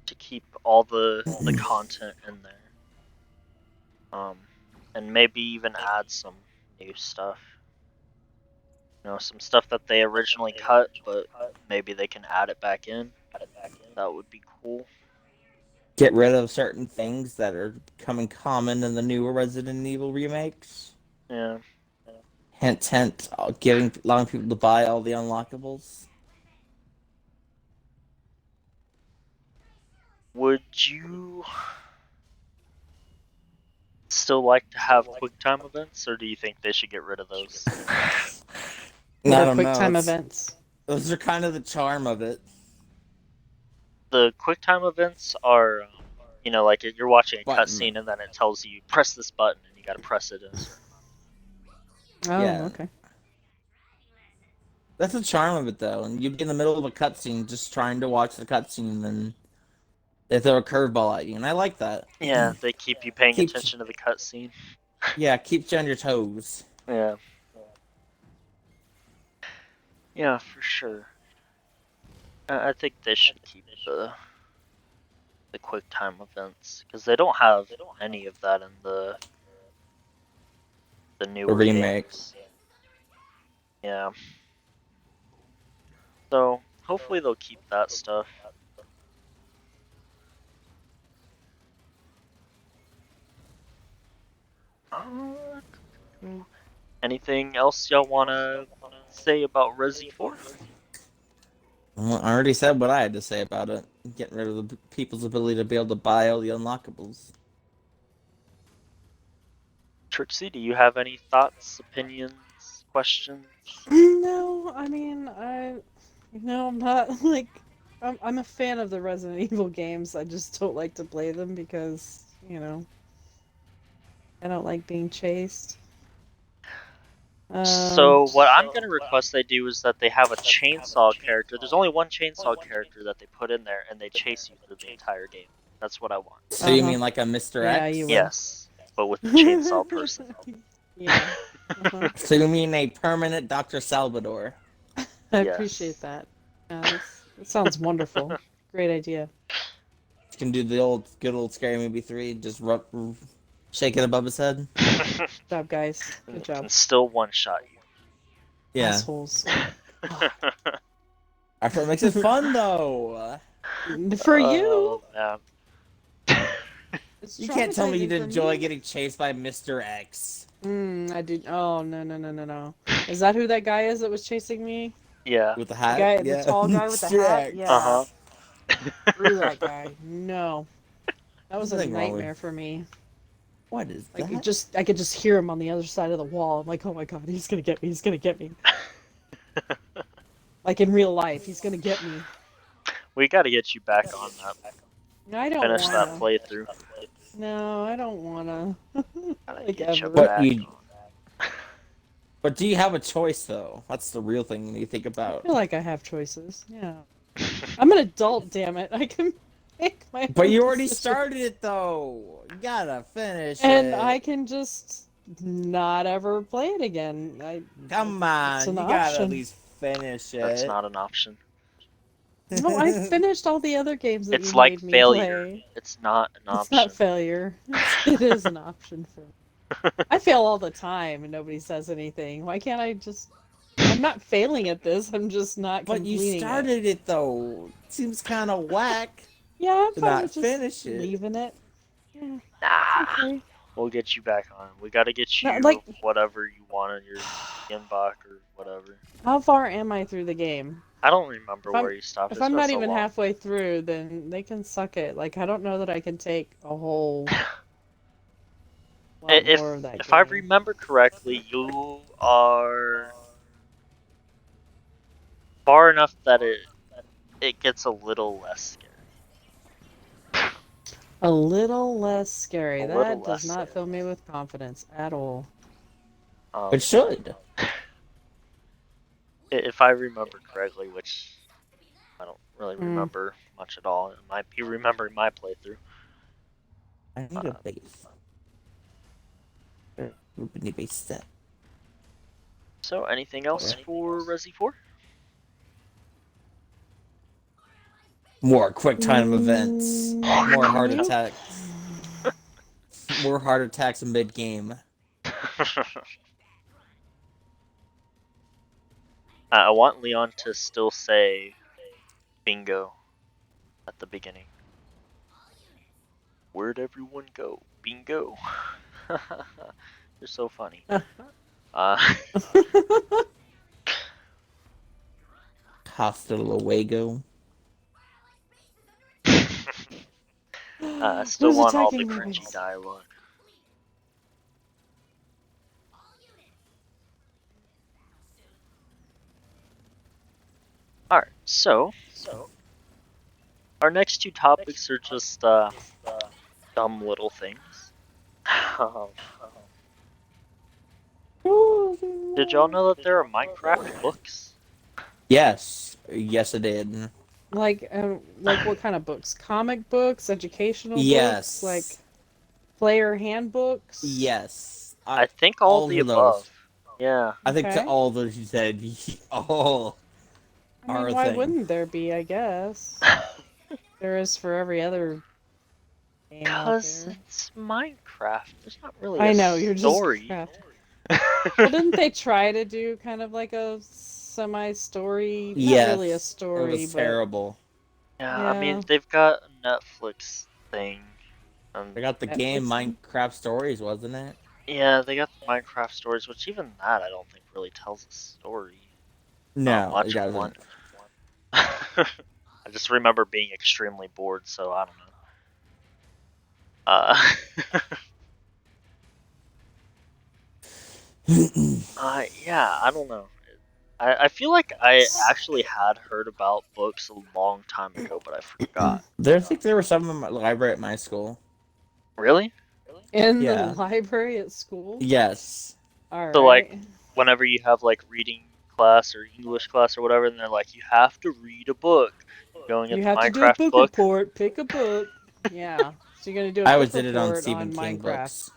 to keep all the content in there. And maybe even add some new stuff. Some stuff that they originally cut, but maybe they can add it back in. That would be cool. Get rid of certain things that are becoming common in the newer Resident Evil remakes. Yeah. Hint, hint, allowing people to buy all the unlockables. Would you still like to have QuickTime events, or do you think they should get rid of those? What I are don't quick know. time events? Those are kind of the charm of it. The QuickTime events are, like you're watching a Button. cutscene and then it tells you press this button and you gotta press it in a certain Oh, Yeah. okay. That's the charm of it, though. And you'd be in the middle of a cutscene just trying to watch the cutscene, and they throw a curveball at you, and I like that. Yeah, they keep you paying Keeps attention to the cutscene. Yeah, keeps you on your toes. Yeah. Yeah, for sure. I think they should keep the quick time events because they don't have any of that in the The newer remake. games. Yeah. So hopefully they'll keep that stuff. Anything else y'all wanna say about Resi 4? Well, I already said what I had to say about it. Getting rid of the people's ability to be able to buy all the unlockables. Trixie, do you have any thoughts, opinions, questions? No, I mean, I'm not like, I'm a fan of the Resident Evil games. I just don't like to play them because, I don't like being chased. So what I'm gonna request they do is that they have a chainsaw character. There's only one chainsaw character that they put in there, and they chase you through the entire game. That's what I want. So you mean like a Mr. Yeah, X? you will. Yes, but with the chainsaw person. Yeah. So you mean a permanent Dr. Salvador? I Yes. appreciate that. Yeah, that sounds wonderful. Great idea. You can do the good old Scary Movie 3, just shake it above his head. Good job, guys. Good job. Can still one shot you. Yeah. Assholes. After it makes it fun though. For you. Yeah. You can't tell me you traumatizing didn't for enjoy me. getting chased by Mr. X. I did. Oh, no. Is that who that guy is that was chasing me? Yeah. With the hat? The guy, yeah. the tall guy with the Mr. hat? X. Yeah. Uh-huh. Screw that guy. No. That was a Nothing wrong nightmare with- for me. What is Like, that? I could just hear him on the other side of the wall. I'm like, oh my god, he's gonna get me. He's gonna get me. Like in real life, he's gonna get me. We gotta get you back on that. I don't Finish wanna. that playthrough. No, I don't wanna. Gotta Like get you ever. But back you- on. But do you have a choice though? That's the real thing you think I about. feel like I have choices. Yeah. I'm an adult, damn it. I can make my But own you already decisions. started it though. You gotta finish And it. I can just not ever play it again. Come It's on, an you gotta option. at least finish it. That's not an option. No, I finished all the other games that It's you like made me failure. play. It's not an It's option. not failure. It is an option for me. I fail all the time and nobody says anything. Why can't I just... I'm not failing at this, I'm just not But you completing it. started it though. Seems kind of whack Yeah, I'm to fine not with just finish it. leaving it. Yeah, Nah. it's okay. We'll get you back on. We gotta get No, you like- whatever you want in your inbox or whatever. How far am I through the game? I don't remember If I'm- where you stopped. If It's I'm been not so even long. halfway through, then they can suck it. Like, I don't know that I can take a whole lot more of that If I game. remember correctly, you are far enough that it gets a little less scary. A little less scary. A little That does less not scary. fill me with confidence at all. It should. If I remember correctly, which I don't really remember much at all. It might be remembering my playthrough. I need a base. We need a base set. So, anything else for Resi 4? More quick time events. More heart attacks. More heart attacks mid game. I want Leon to still say bingo at the beginning. Where'd everyone go? Bingo. You're so funny. Hasta luego. I still Who's want all the attacking me? cringy dialogue. Alright, so our next two topics are just dumb little things. Did y'all know that there are Minecraft books? Yes, yes, it did. Like what kind of books? Comic books, educational books, like Yes, player handbooks? yes. I think all All the of those. above. Yeah. I think to Okay. all those you said, all I are mean, a why thing. wouldn't there be, I guess? There is for every other game out Cause there. it's Minecraft. There's not really a I know, you're just story. craft. Well, didn't they try to do kind of like a semi-story? Not really a Yes, it story, was but terrible. Yeah, I mean yeah, they've got a Netflix thing. They And got the game Netflix thing. Minecraft Stories, wasn't it? yeah, they got the Minecraft stories, which even that I don't think really tells a story. Not No, it much of one. doesn't. I just remember being extremely bored, so I don't know. Uh, yeah, I don't know. I feel like I actually had heard about books a long time ago, but I forgot. I think there were some in my library at my school. Really? In the Yeah. library at school. Yes. All So like, right. whenever you have like reading class or English class or whatever, and they're like, you have to read a book. You go and get You the have to do a Minecraft book book. report. Pick a book. Yeah. So you're gonna do a I always book did it on report Stephen on King Minecraft. books.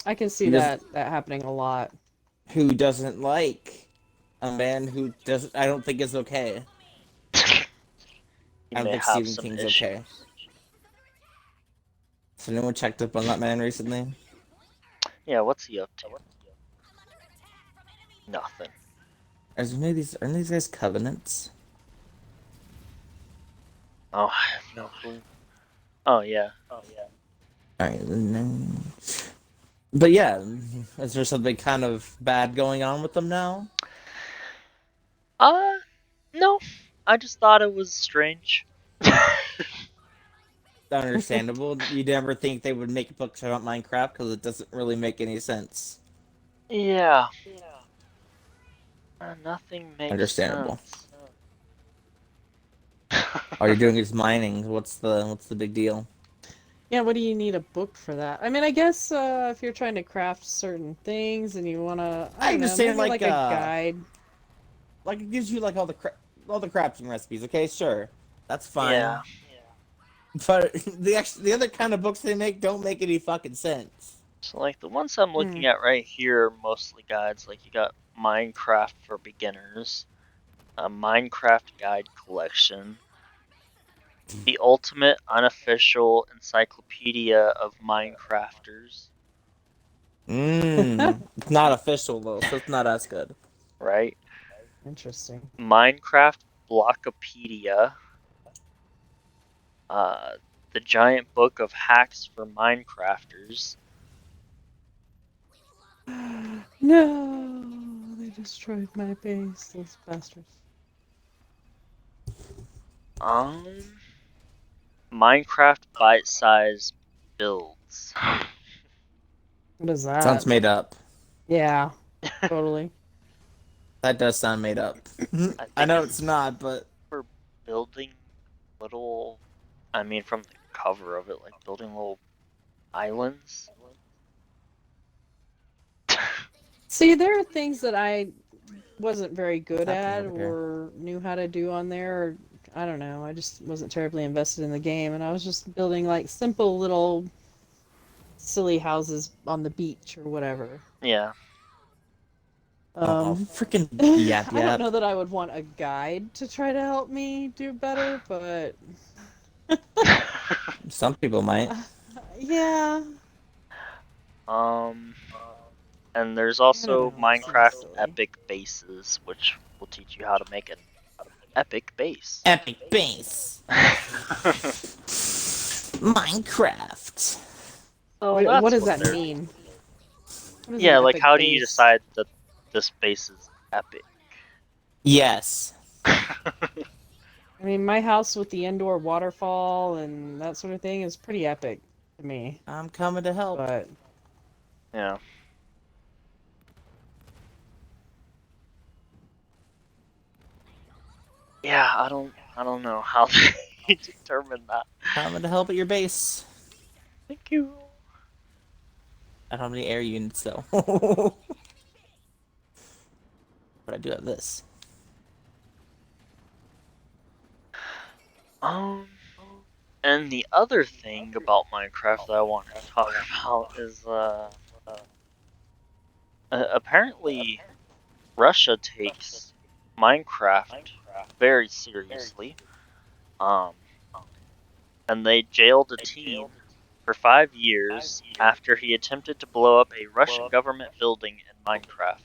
I can see Who does that happening a lot. who doesn't like a man who doesn't I don't think is okay. You I don't may think have Stephen some King's okay. issues. So no one checked up on that man recently? Yeah, what's he up to? Nothing. Are these guys covenants? Oh, I have no clue. Oh yeah. Alright, but yeah, is there something kind of bad going on with them now? Uh, no. I just thought it was strange. Understandable. You never think they would make books about Minecraft because it doesn't really make any sense. Yeah. Nothing makes Understandable. sense. All you're doing is mining. What's the big deal? Yeah, what do you need a book for that? I mean, I guess if you're trying to craft certain things and you wanna, I I don't just know, saying maybe like a guide. like it gives you like all the crafting recipes. Okay, sure, that's fine. Yeah. But the other kind of books they make don't make any fucking sense. So like the ones I'm Hmm. looking at right here are mostly guides. Like you got Minecraft for beginners, a Minecraft guide collection, the ultimate unofficial encyclopedia of Minecrafters, It's not official though, so it's not as good. right? Interesting. Minecraft Blockopedia, uh, the giant book of hacks for Minecrafters. No, they destroyed my base, those bastards. Um, Minecraft bite-sized builds. What is that? Sounds made up. Yeah, totally. That does sound made up. I I think know it's it's not, but for building little. I mean, from the cover of it, like building little islands. See, there are things that I wasn't very what's good happening at over here? or knew how to do on there. Or, I don't know. I just wasn't terribly invested in the game, and I was just building like simple little silly houses on the beach or whatever. Yeah. Oh, Um, freaking yap I don't yap. know that I would want a guide to try to help me do better, but Some people might. yeah, um, and there's I don't also know. It seems Minecraft silly. Epic Bases, which will teach you how to make an epic base. Epic base. Minecraft. So What that's does what that they're. mean? What is an Yeah, like epic how do you base? decide that this base is epic? Yes. I mean, my house with the indoor waterfall and that sort of thing is pretty epic to me. I'm coming to help. But Yeah. Yeah, I don't know how they determine that. Coming to help at your base. Thank you. I don't have any air units though. But I do have this. And the other thing about Minecraft that I wanted to talk about is apparently Russia takes Minecraft very seriously. Um, and they jailed a teen for 5 years after he attempted to blow up a Russian government building in Minecraft.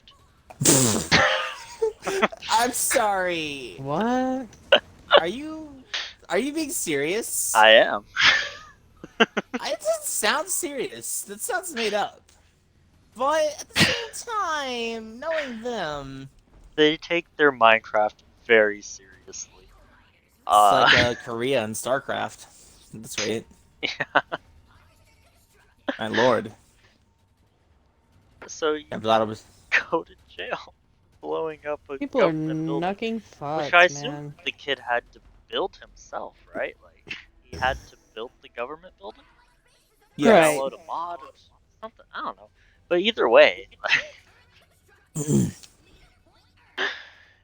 I'm sorry. What? Are you being serious? I am. It doesn't sound serious. That sounds made up. But at the same time, knowing them, They take their Minecraft very seriously. it's like Korea and StarCraft. That's right. Yeah. My lord. So you I thought it was. go to jail for blowing up a People are government building, knucking which I fucks, assume man. the kid had to build himself, right? Like he had to build the government building, Yes. Right. download a mod or something. I don't know, but either way,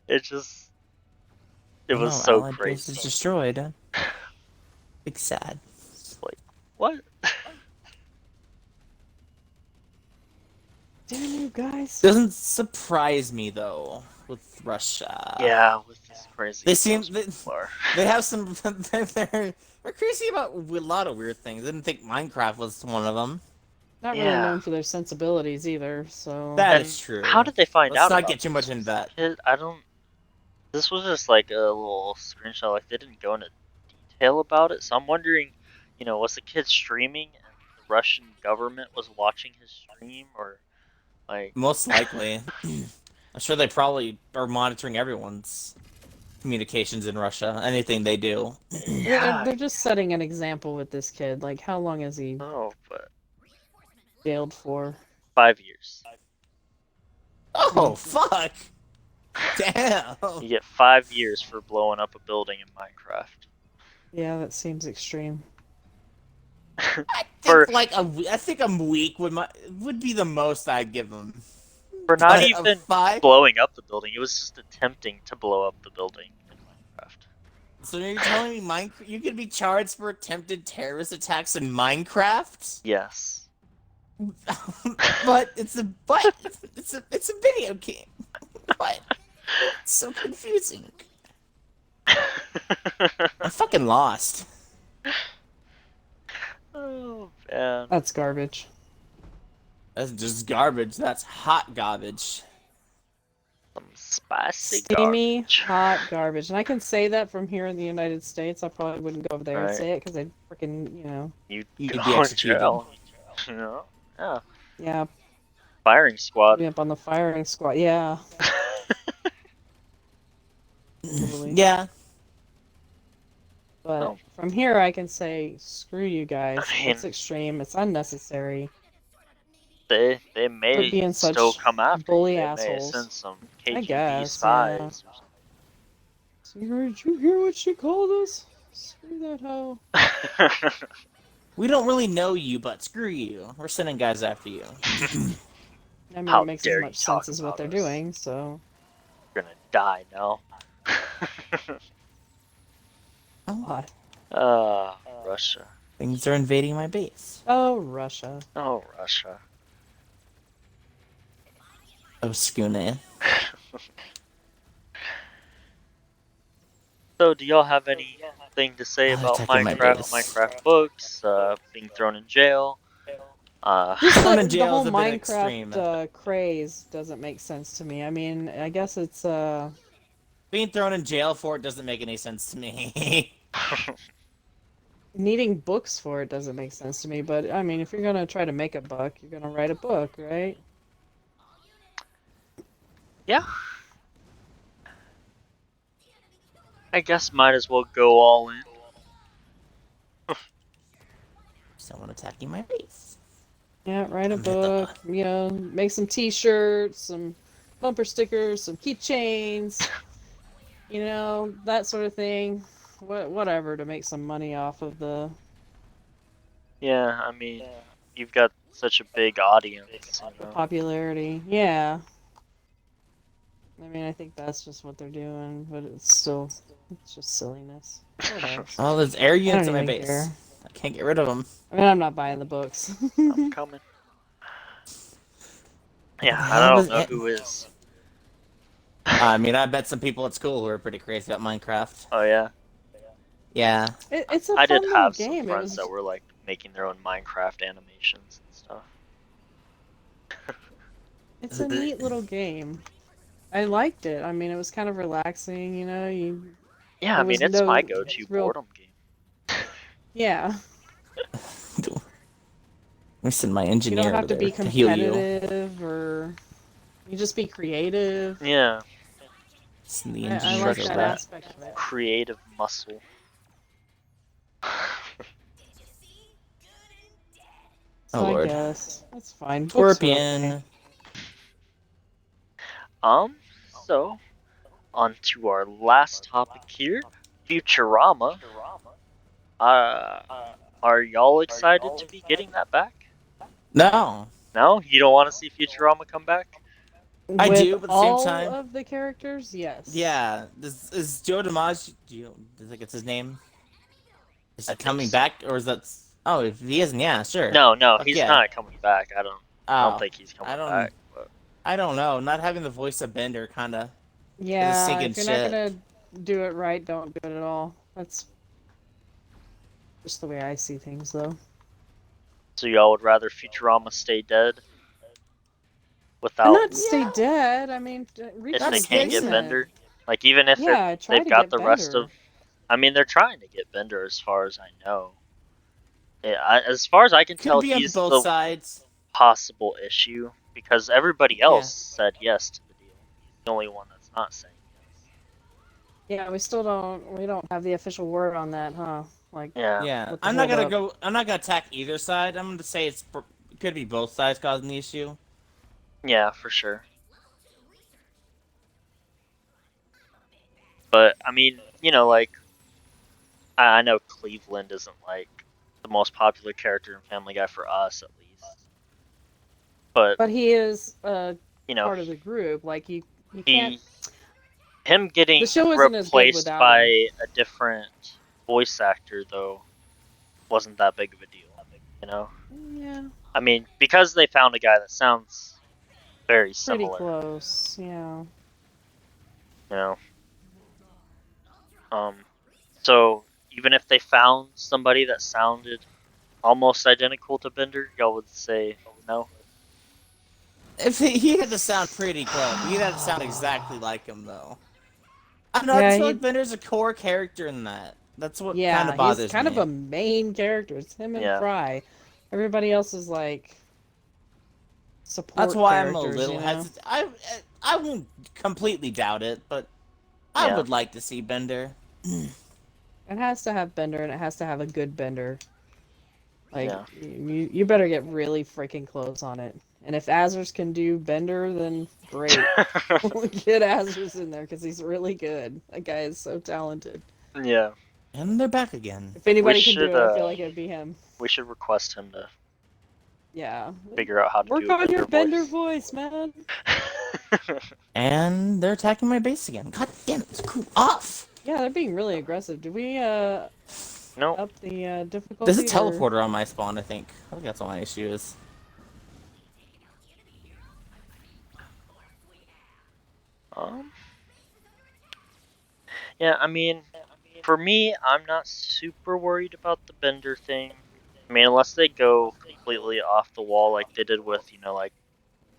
it just it Oh was no, so Allied base is crazy. destroyed. Big sad. Like what? Damn you guys. Doesn't surprise me though with Russia. Yeah, with this crazy. They seem most people are. they have some they're crazy about a lot of weird things. I didn't think Minecraft was one of them. Not really Yeah. known for their sensibilities either, so. That And is true. how did they find Let's out not about get too much this? into Was that. the kid, I don't. This was just like a little screenshot. Like they didn't go into detail about it. So I'm wondering, was the kid streaming and the Russian government was watching his stream, or like? Most likely. I'm sure they probably are monitoring everyone's communications in Russia. Anything they do. Yeah. They're just setting an example with this kid. Like, how long is he Oh, but jailed for? 5 years. Oh fuck! Damn. You get 5 years for blowing up a building in Minecraft. Yeah, that seems extreme. I For think like I think a week would be the most I'd give them. for not But a even 5. blowing up the building, it was just attempting to blow up the building in Minecraft. So you're telling me you could be charged for attempted terrorist attacks in Minecraft? Yes. But it's a video game. What? It's so confusing. I'm fucking lost. Oh man. That's garbage. That's just garbage. That's hot garbage. Some spicy Steamy, garbage. hot garbage. And I can say that from here in the United States. I probably wouldn't go over there and Right. say it because I'd freaking, You'd You'd go be in executed. jail. Yeah. yeah, Firing squad. be up on the firing squad. Yeah. Totally. Yeah. But Oh. from here, I can say, screw you guys. I mean- It's extreme. It's unnecessary. They Quit may being still such come after bully you. They assholes. may send some I KGB guess, spies or So, did you hear what she called us? Screw that hoe. something. We don't really know you, but screw you. We're sending guys after you. I mean, How it makes dare as you much talk sense as what about they're us. doing, so. You're gonna die now. What? Russia. Things are invading my base. Oh, Russia. Oh, Russia. Oh, Skune. So, do y'all have anything to say about attacking my Minecraft, base. Minecraft books, being thrown in jail? Just Thrown in the jail whole is a bit extreme. Minecraft craze doesn't make sense to me. I mean, I guess it's Being thrown in jail for it doesn't make any sense to me. needing books for it doesn't make sense to me. But I mean, if you're gonna try to make a buck, you're gonna write a book, right? Yeah. I guess might as well go all in. Someone attacking my base. Yeah, write a I'm at the- book. You know, make some T-shirts, some bumper stickers, some keychains. You know, that sort of thing. Whatever to make some money off of the. Yeah, I mean, you've got such a big audience, you know. Popularity. Yeah. I mean, I think that's just what they're doing, but it's just silliness. Whatever. Oh, there's air I units don't in my even base. care. I can't get rid of them. I mean, I'm not buying the books. I'm coming. Who Yeah, the I hell don't was know it? who is. I mean, I bet some people at school who are pretty crazy about Minecraft. Oh yeah, Yeah. It's a I did fun little have some game. It friends that was. were like making their own Minecraft animations and stuff. It's a neat little game. I liked it. I mean, it was kind of relaxing. You know, Yeah, there I mean was it's my no go-to real. boredom game. Yeah, I'm sending my you don't engineer over have to there be to heal you. competitive or you just be creative. Yeah, Send the I engineers like stretch over that there. that aspect of it. creative muscle. Oh So I lord. guess that's fine. Books are okay. Scorpion. So on to our last topic here, Futurama. Uh, are y'all excited to be getting that back? No. No, you don't want to see Futurama come back? I With do, but at the same all time, of the characters, yes. yeah. Is Joe DiMaggio? I think it's his name. Is I he think coming so. back, or is that? Oh, if he isn't, yeah, sure. No, Fuck he's yeah. not coming back. I don't Oh, think he's coming I don't. back. But I don't know. Not having the voice of Bender kind of is a Yeah, sinking if you're not ship. gonna do it right, don't do it at all. That's just the way I see things, though. so y'all would rather Futurama stay dead And without not stay Yeah, dead. I mean, reach if an they that's can't get basic. agreement. Bender? Like even if Yeah, try they've to got get the rest Bender. of, I mean they're trying to get Bender as far as I know. Yeah, as far as I can Could tell, be on he's both the sides. possible issue because everybody else Yeah. said yes to the deal. He's the only one that's not saying yes. Yeah, we don't have the official word on that, huh? Like, Yeah, Yeah, what the I'm not hold gonna up? go. I'm not gonna attack either side. I'm gonna say it could be both sides causing the issue. yeah, for sure. But I mean, like I know Cleveland isn't like the most popular character in Family Guy for us, at least. But But he is you know, part of the group. Like, you can't. he him The getting show isn't as good replaced without by him. a different voice actor though wasn't that big of a deal. You know, Yeah, I mean, because they found a guy that sounds very pretty similar. close. Yeah. You know, um, so even if they found somebody that sounded almost identical to Bender, y'all would say no. If he had to sound pretty close, he had to sound exactly like him though. I don't know. I Yeah, just feel like Bender's a core character in that. That's what kind of he's bothers kind of a me. main character. It's him and Yeah, Fry. Everybody else is like That's support why I'm a characters, little you know? hesitant. I won't completely doubt it, but I yeah, would like to see Bender. It has to have Bender and it has to have a good Bender. Like, yeah. you better get really freaking close on it. And if Azers can do Bender, then great. Get Azers in there because he's really good. That guy is so talented. Yeah, And they're back again. If we anybody can do should it, I feel like it'd be him. request him to Yeah. figure out how to Work do a on your Bender Bender voice. voice, man. And they're attacking my base again. God damn it, cool off! Yeah, they're being really aggressive. Did we No, up the There's a difficulty or teleporter on my spawn, I think. I think that's all my issue is. um, yeah. I mean, for me, I'm not super worried about the Bender thing. I mean, unless they go completely off the wall like they did with, like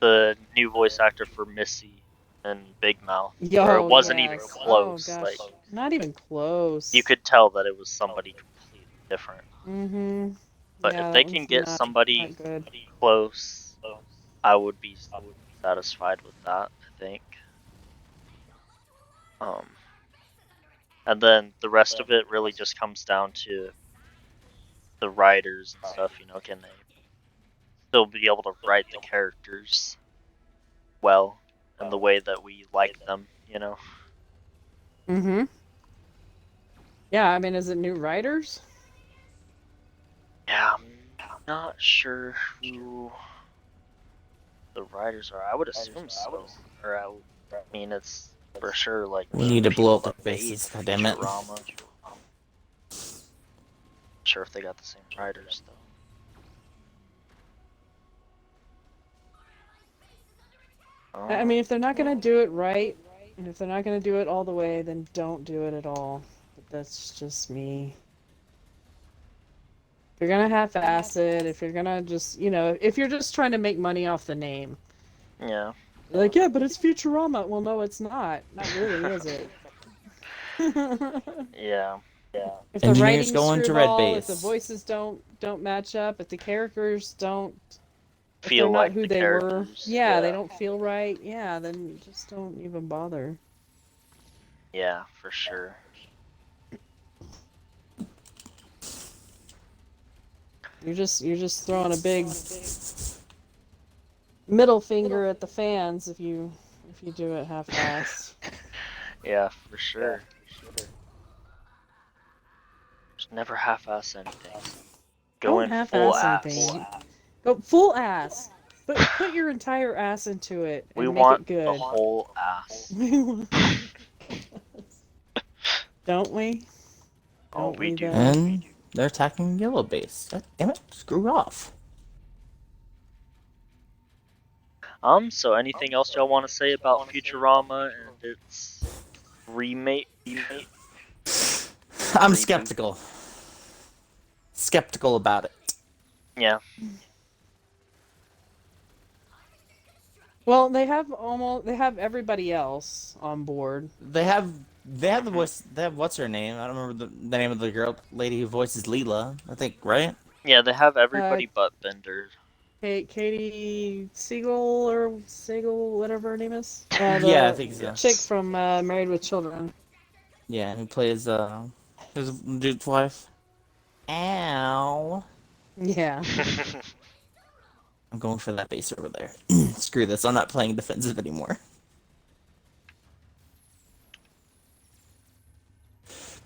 the new voice actor for Missy and Big Mouth, where it Yo, wasn't even yes. Oh close. Like gosh. Not even you close. could tell that it was somebody completely different. Mm-hmm. But if Yeah, they that can one's get not somebody good. close, I would be satisfied with that, I think. Um, and then the rest of it really just comes down to the writers and stuff. Can they still be able to write the characters well in the way that we like them? Mm-hmm. Yeah, I mean, is it new writers? Yeah, I'm not sure who the writers are. I would assume so, or I mean, it's for sure like We need to blow up people the that made bases, goddammit. Futurama. Not sure if they got the same writers though. I mean, if they're not gonna do it right, and if they're not gonna do it all the way, then don't do it at all. But that's just me. If you're gonna half-ass it, if you're gonna just, if you're just trying to make money off the name. Yeah. Like, yeah, but it's Futurama. Well, no, it's not. Not really, is it? Yeah. If the Engineers writing's go into red screwball, if the base. voices don't match up, if the characters don't, if they're Feel not like who the they were, characters. yeah, they don't feel right, yeah, then just don't even bother. Yeah, for sure. You're just throwing a big middle finger at the fans if you do it half-assed. Yeah, for sure. Just never half-ass anything. Go Don't in full half-ass ass. anything. Go full ass. But put your entire ass into it We and make want it the good. whole ass. Don't we? Oh, Don't we we do. though? And they're attacking yellow base. God damn it, screw off. So anything else y'all want to say about Futurama and its remake? I'm Reboot. skeptical. Skeptical about it. Yeah. Well, they have everybody else on board. They have the voice. They have what's her name? I don't remember the name of the lady who voices Leela. I think, right? Yeah, they have everybody but Bender. Katie Siegel, whatever her name is. Yeah, I The think so. chick from Married with Children. Yeah, who plays his dude's wife. Ow. Yeah. I'm going for that base over there. Screw this. I'm not playing defensive anymore.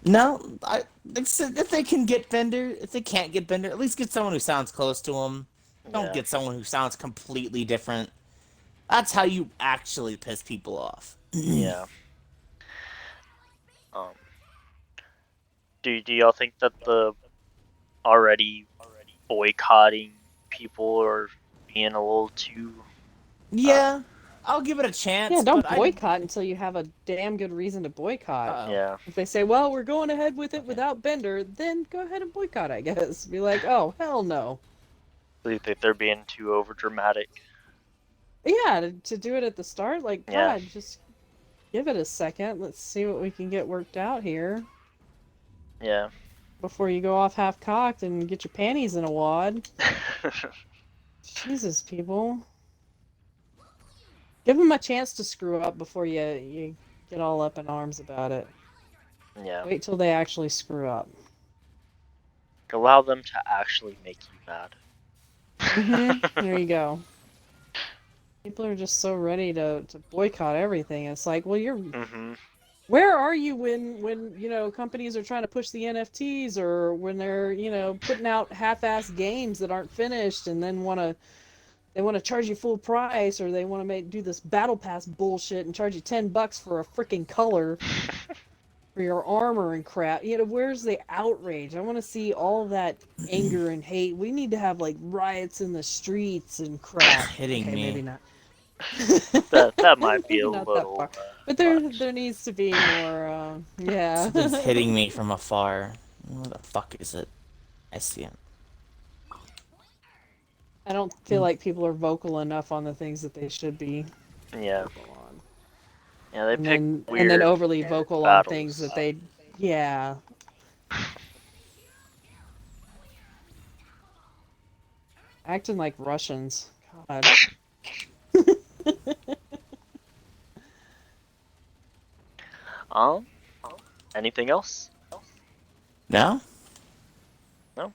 No, if they can get Bender, if they can't get Bender, at least get someone who sounds close to him. Don't Yeah. get someone who sounds completely different. That's how you actually piss people off. Yeah. Do y'all think that the already boycotting people are being a little too? Yeah, I'll give it a chance. Yeah, don't but boycott until you have a damn good reason to boycott. Yeah. If they say, well, we're going ahead with it without Bender, then go ahead and boycott, I guess. Be like, oh, hell no. Do you think they're being too over dramatic? Yeah, to do it at the start, like, Yeah. God, just give it a second. Let's see what we can get worked out here. Yeah. Before you go off half-cocked and get your panties in a wad. Jesus, people. Give them a chance to screw up before you get all up in arms about it. Yeah. Wait till they actually screw up. Allow them to actually make you mad. There you go. People are just so ready to boycott everything. It's like, well, where are you when companies are trying to push the NFTs, or when they're putting out half-assed games that aren't finished and then they want to charge you full price, or they want to do this battle pass bullshit and charge you $10 for a freaking color for your armor and crap. Where's the outrage? I want to see all that anger and hate. We need to have like riots in the streets and crap. Hitting okay, me. maybe not. that might be maybe a not little. that far. But there needs to be more. Yeah. Something's hitting me from afar. Where the fuck is it? I see him. I don't feel like people are vocal enough on the things that they should be. Yeah. Vocal on. Yeah, they pick And weird then overly vocal on things that they. Yeah. Acting like Russians. God. Anything else? No? No?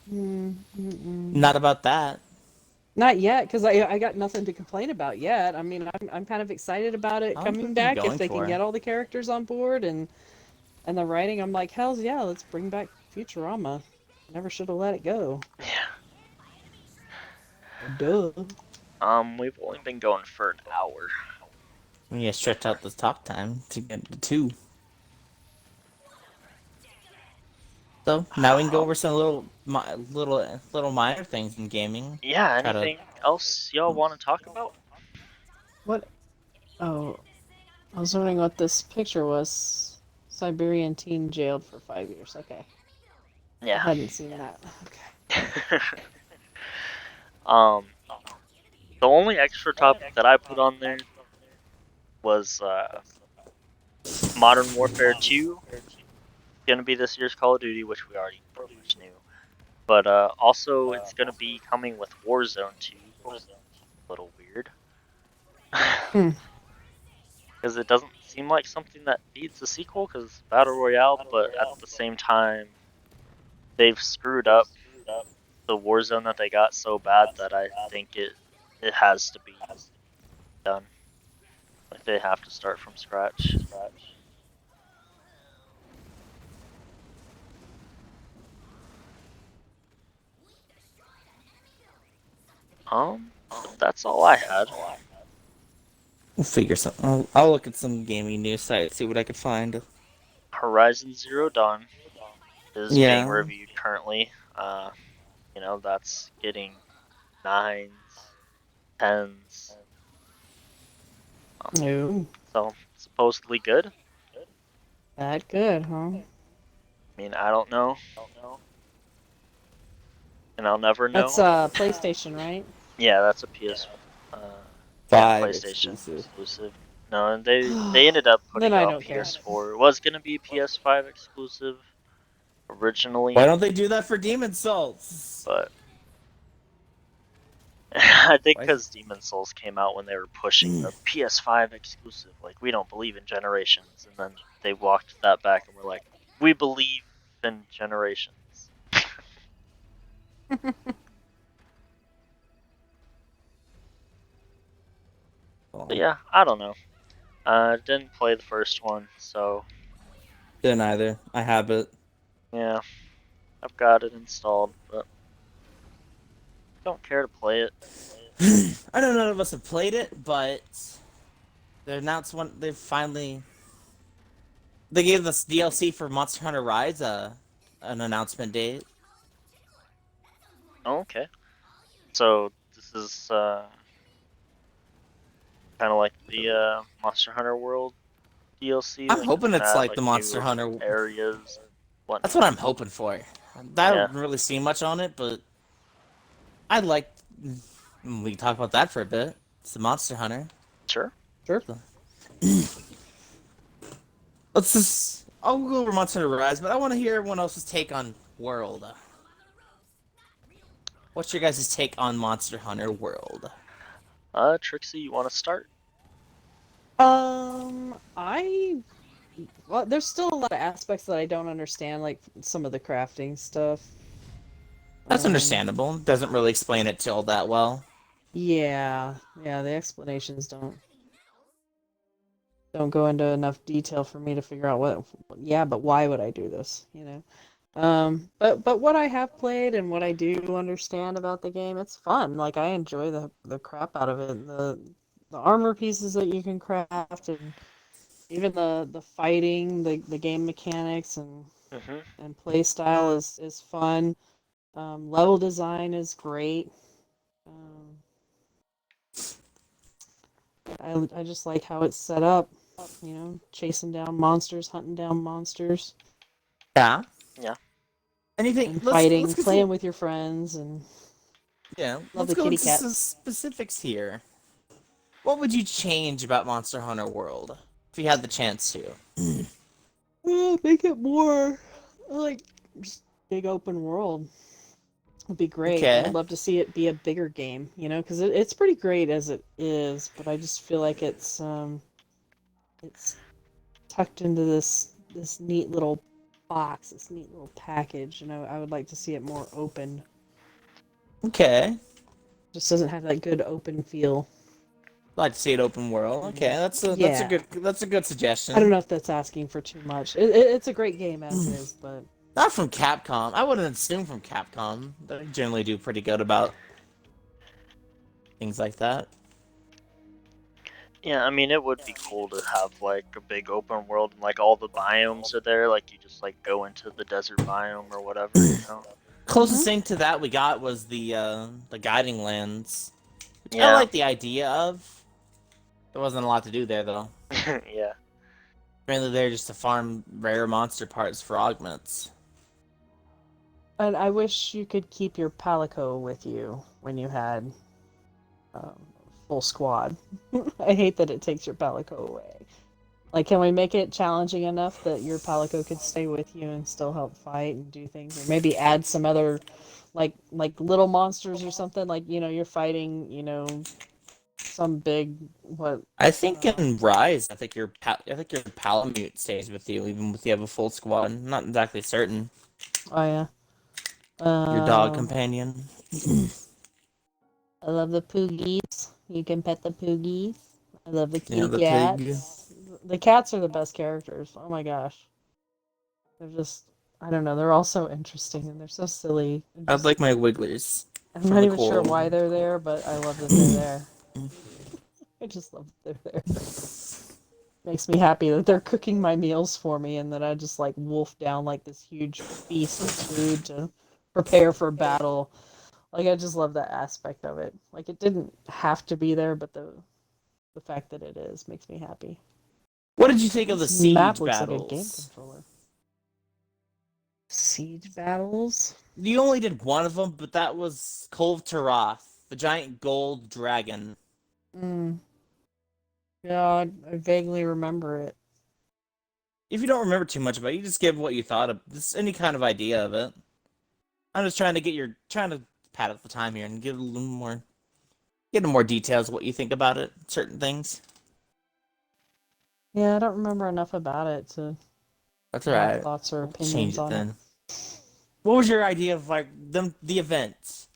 Not about that. Not yet, because I got nothing to complain about yet. I mean, I'm kind of excited about it I'm coming back if they can for. get all the characters on board and the writing. I'm like, hells yeah, let's bring back Futurama. Never should have let it go. Yeah. Duh. We've only been going for an hour. Yeah, stretch out the talk time to get to 2. So now we can go over some little minor things in gaming. Yeah, Try to. anything else y'all want to talk about? What? Oh, I was wondering what this picture was. Siberian teen jailed for 5 years. Okay. I Yeah. hadn't seen that. Okay. um, the only extra topic that I put on there was Modern Warfare 2 gonna be this year's Call of Duty, which we already pretty much knew. But also it's gonna be coming with Warzone 2, which is a little weird. Hmm. Because it doesn't seem like something that needs a sequel, because Battle Royale, but at the same time, they've screwed up the Warzone that they got so bad that I think it has to be done. Like they have to start from scratch. But that's all I had. We'll figure something. I'll look at some gaming news sites, see what I could find. Horizon Zero Dawn is being Yeah. reviewed currently. That's getting 9s, 10s. No. So supposedly good. That good, huh? I mean, I don't know, and I'll never That's know. PlayStation, right? Yeah, that's a uh, yeah, 5 PlayStation exclusive. exclusive. No, and they ended up Then putting it I on don't care. PS4. It was gonna be PS5 exclusive Why originally, don't they do that for Demon Souls? but I think Why? because Demon Souls came out when they were pushing the PS5 exclusive, like we don't believe in generations, and then they walked that back and were like, we believe in generations. But yeah, I don't know. Didn't play the first one, so Didn't either. I have it. yeah, I've got it installed, but don't care to play it. I know none of us have played it, but they announced one. They gave us DLC for Monster Hunter Rise an announcement date. Oh, okay, so this is kind of like the Monster Hunter World DLC. I'm Like it's hoping gonna it's add like like the Monster new Hunter. areas and That's what whatnot. I'm hoping for. I Yeah, don't really see much on it, but I'd like. We can talk about that for a bit. It's the Monster Hunter. sure. Sure. Let's just. I'll go over Monster Hunter Rise, but I want to hear everyone else's take on World. What's your guys' take on Monster Hunter World? Trixie, you want to start? I well, there's still a lot of aspects that I don't understand, like some of the crafting stuff. That's Um, understandable. Doesn't really explain it all that well. yeah, yeah, the explanations don't go into enough detail for me to figure out yeah, but why would I do this, you know? But what I have played and what I do understand about the game, it's fun. Like I enjoy the crap out of it. The armor pieces that you can craft and even the fighting, the game mechanics Mm-hmm. and play style is fun. Level design is great. Um, I just like how it's set up. You know, chasing down monsters, hunting down monsters, Yeah. Yeah. Anything? and Let's fighting, get some. playing with your friends, and Yeah. love Let's the go kitty into some cats. specifics here. What would you change about Monster Hunter World if you had the chance to? Make it more like just big open world would be great. I would Okay. love to see it be a bigger game, you know, because it's pretty great as it is, but I just feel like it's tucked into this neat little box, this neat little package, and I would like to see it more open. Okay. Just doesn't have that good open feel. Like to see it open world. Okay, Yeah. that's a good I don't suggestion. know if that's asking for too much. It's a great game as is, but Not from Capcom. I wouldn't assume from Capcom. They generally do pretty good about things like that. Yeah, I mean, it would be cool to have like a big open world and like all the biomes are there. Like you just like go into the desert biome or whatever, you know. Closest thing to that we got was the guiding lands, which I Yeah. like the idea of. There wasn't a lot to do there though. Yeah. Mainly there just to farm rare monster parts for augments. And I wish you could keep your Palico with you when you had um, full squad. I hate that it takes your Palico away. Like, can we make it challenging enough that your Palico could stay with you and still help fight and do things, or maybe add some other, like little monsters or something? Like, you're fighting, some big what? I think in Rise, I think your Palamute stays with you even if you have a full squad. I'm not exactly certain. Oh yeah. Your dog companion. I love the Poogies. You can pet the Poogies. I love the Yeah, kitty the pig. cats. The cats are the best characters. Oh my gosh. They're just, I don't know, they're all so interesting and they're so silly. I like my Wigglers I'm from not the even sure coral. why they're there, but I love that they're there. I just love that they're there. Makes me happy that they're cooking my meals for me and that I just like wolf down like this huge feast of food to prepare for battle. Like I just love that aspect of it. Like it didn't have to be there, but the fact that it is makes me happy. What did you think of the This map siege looks like a game battles? controller. Siege battles? You only did one of them, but that was Cove Tarath, the giant gold dragon. Mm. Yeah, I vaguely remember it. If you don't remember too much about it, you just give what you thought of just any kind of idea of it. I'm just trying to pad up the time here and give a little more, get into more details of what you think about it, certain things. Yeah, I don't remember enough about it to That's have alright. thoughts or We'll change opinions it on it. then. What was your idea of like the events?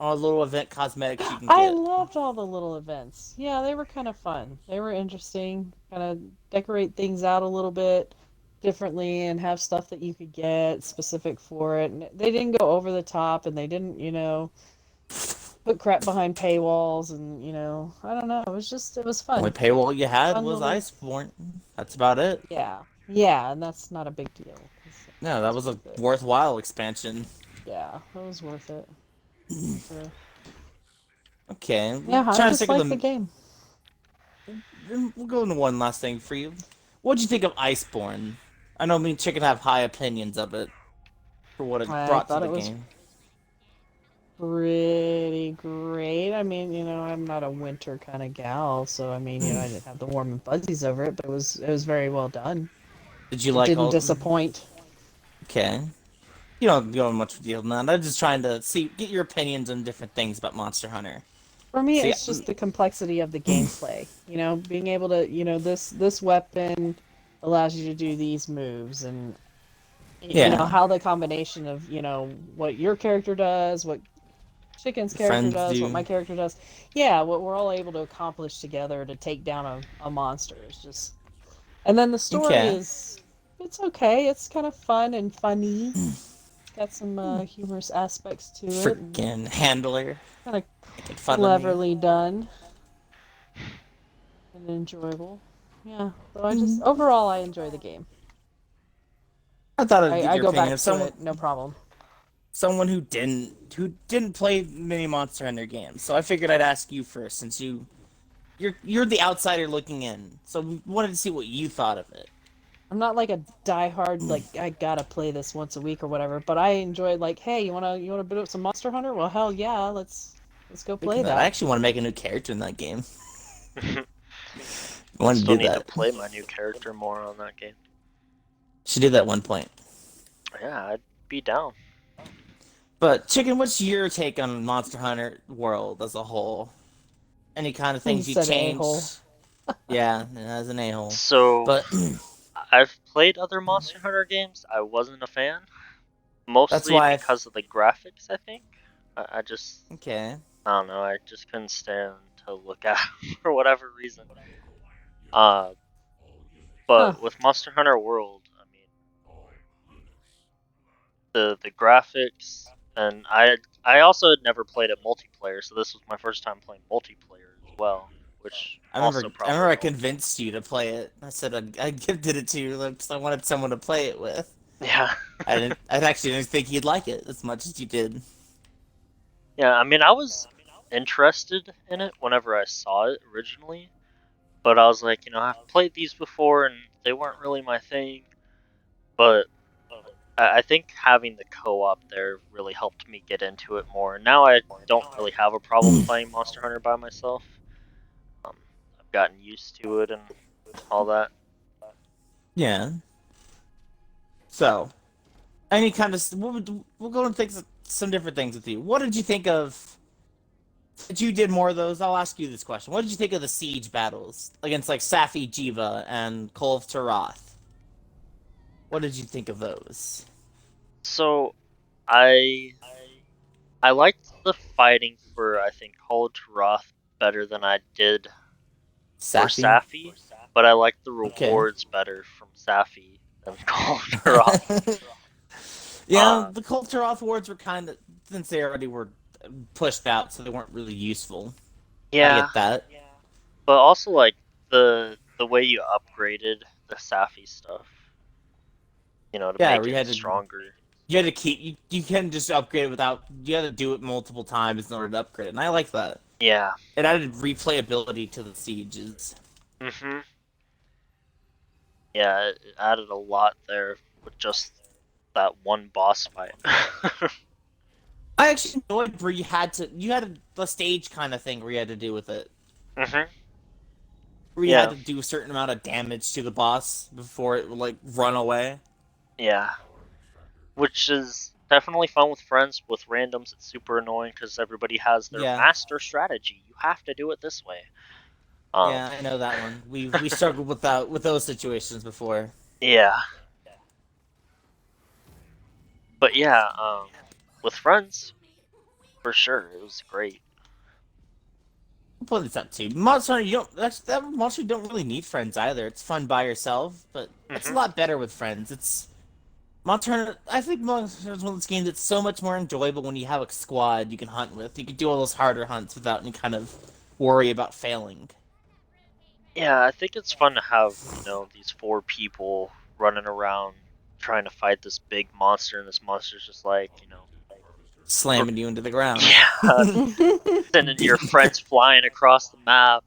All the little event cosmetics you can I get. loved all the little events. Yeah, they were kind of fun. They were interesting. Kind of decorate things out a little bit differently and have stuff that you could get specific for it. And they didn't go over the top and they didn't, put crap behind paywalls and, I don't know. It was Only fun. paywall you had Fun was little, Iceborne. That's about it. yeah. Yeah, and that's not a big deal. No, that It's was a worth it. worthwhile expansion. Yeah, it was worth it. For sure. Okay, Yeah, we're I trying to just stick with like the the. game. Then we'll go into one last thing for you. What'd you think of Iceborne? I know me and Chicken have high opinions of it for what it I brought to thought the it was game. pretty great. I mean, I'm not a winter kind of gal, so I mean, I didn't have the warm and fuzzies over it, but it was very well done. Did you It like didn't all? disappoint. Okay, you don't go into much detail on that. I'm just trying to get your opinions on different things about Monster Hunter. For me, See, it's just the complexity of the gameplay. Being able to, this weapon allows you to do these moves, and yeah, how the combination of what your character does, what Chicken's your character friends does, what do. my character does. Yeah, what we're all able to accomplish together to take down a monster is just. And then the story Okay, it's okay. It's kind of fun and funny. Got some humorous aspects to it, and freaking handler kind of making fun of me. cleverly done and enjoyable. Yeah, so Mhm. overall I enjoy the game. I thought I'd I, get I your go opinion back of to it, no problem. someone who didn't play many Monster Hunter games. So I figured I'd ask you first, since you're the outsider looking in. So we wanted to see what you thought of it. I'm not like a diehard like I gotta play this once a week or whatever, but I enjoy like, hey, you wanna boot up some Monster Hunter? Well, hell yeah, let's go Speaking play of that, I that. actually want to make a new character in that game. I I want to still do need to that. play my new character more on that game. Should do that at one point. Yeah, I'd be down. But Chicken, what's your take on Monster Hunter World as a whole? Any kind of He things you said a-hole. change? Yeah, as an a-hole. So, But I've played other Monster Hunter games. I wasn't a fan, that's mostly why. because of the graphics, I think. I just, Okay. I don't know, I just couldn't stand to look at for whatever reason. Uh, Huh. but with Monster Hunter World, I mean, the graphics, and I also had never played it multiplayer, so this was my first time playing multiplayer as well. which I also remember. I probably remember I helped. convinced you to play it. I said I gifted it to you because I wanted someone to play it with. Yeah. I didn't. I actually didn't think you'd like it as much as you did. Yeah, I mean, I was interested in it whenever I saw it originally, but I was like, I've played these before and they weren't really my thing. But I think having the co-op there really helped me get into it more. Now I don't really have a problem playing Monster Hunter by myself. Um, I've gotten used to it and all that. Yeah. So, any kind of we'll go and think some different things with you. What did you think of? If you did more of those, I'll ask you this question. What did you think of the siege battles against like Safi Jiva and Kolv Tarath? What did you think of those? So I I liked the fighting for, I think, Hold Roth better than I did for Safi? Safi, but I liked the Okay. rewards better from Safi than Hold Roth. Yeah, Uh, the Kolv Tarath wards were kind of, since they already were pushed out, so they weren't really useful. I yeah, get that. but also like the way you upgraded the Safi stuff, to Yeah, make we it had to stronger. you had to keep you can just upgrade it without you had to do it multiple times in order to upgrade it, and I like that. Yeah. It added replayability to the sieges. Mhm. Yeah, it added a lot there with just that one boss fight. I actually enjoyed where you had a stage kind of thing where you had to do with it, Mhm. where you had Yeah. to do a certain amount of damage to the boss before it would like run away. Yeah. Which is definitely fun with friends. With randoms, it's super annoying because everybody has their Yeah, master strategy. You have to do it this way. Um. yeah, I know that one. We struggled with that with those situations before. Yeah. But yeah. With friends, for sure, it was great. I'll put this up too. Monster Hunter, you don't. That monster you don't really need friends either. It's fun by yourself, but it's a Mhm. lot better with friends. It's Monster Hunter. I think Monster Hunter is one of those games that's so much more enjoyable when you have a squad you can hunt with. You can do all those harder hunts without any kind of worry about failing. Yeah, I think it's fun to have these four people running around trying to fight this big monster, and this monster's just like Slamming you into the ground. yeah, sending your friends flying across the map,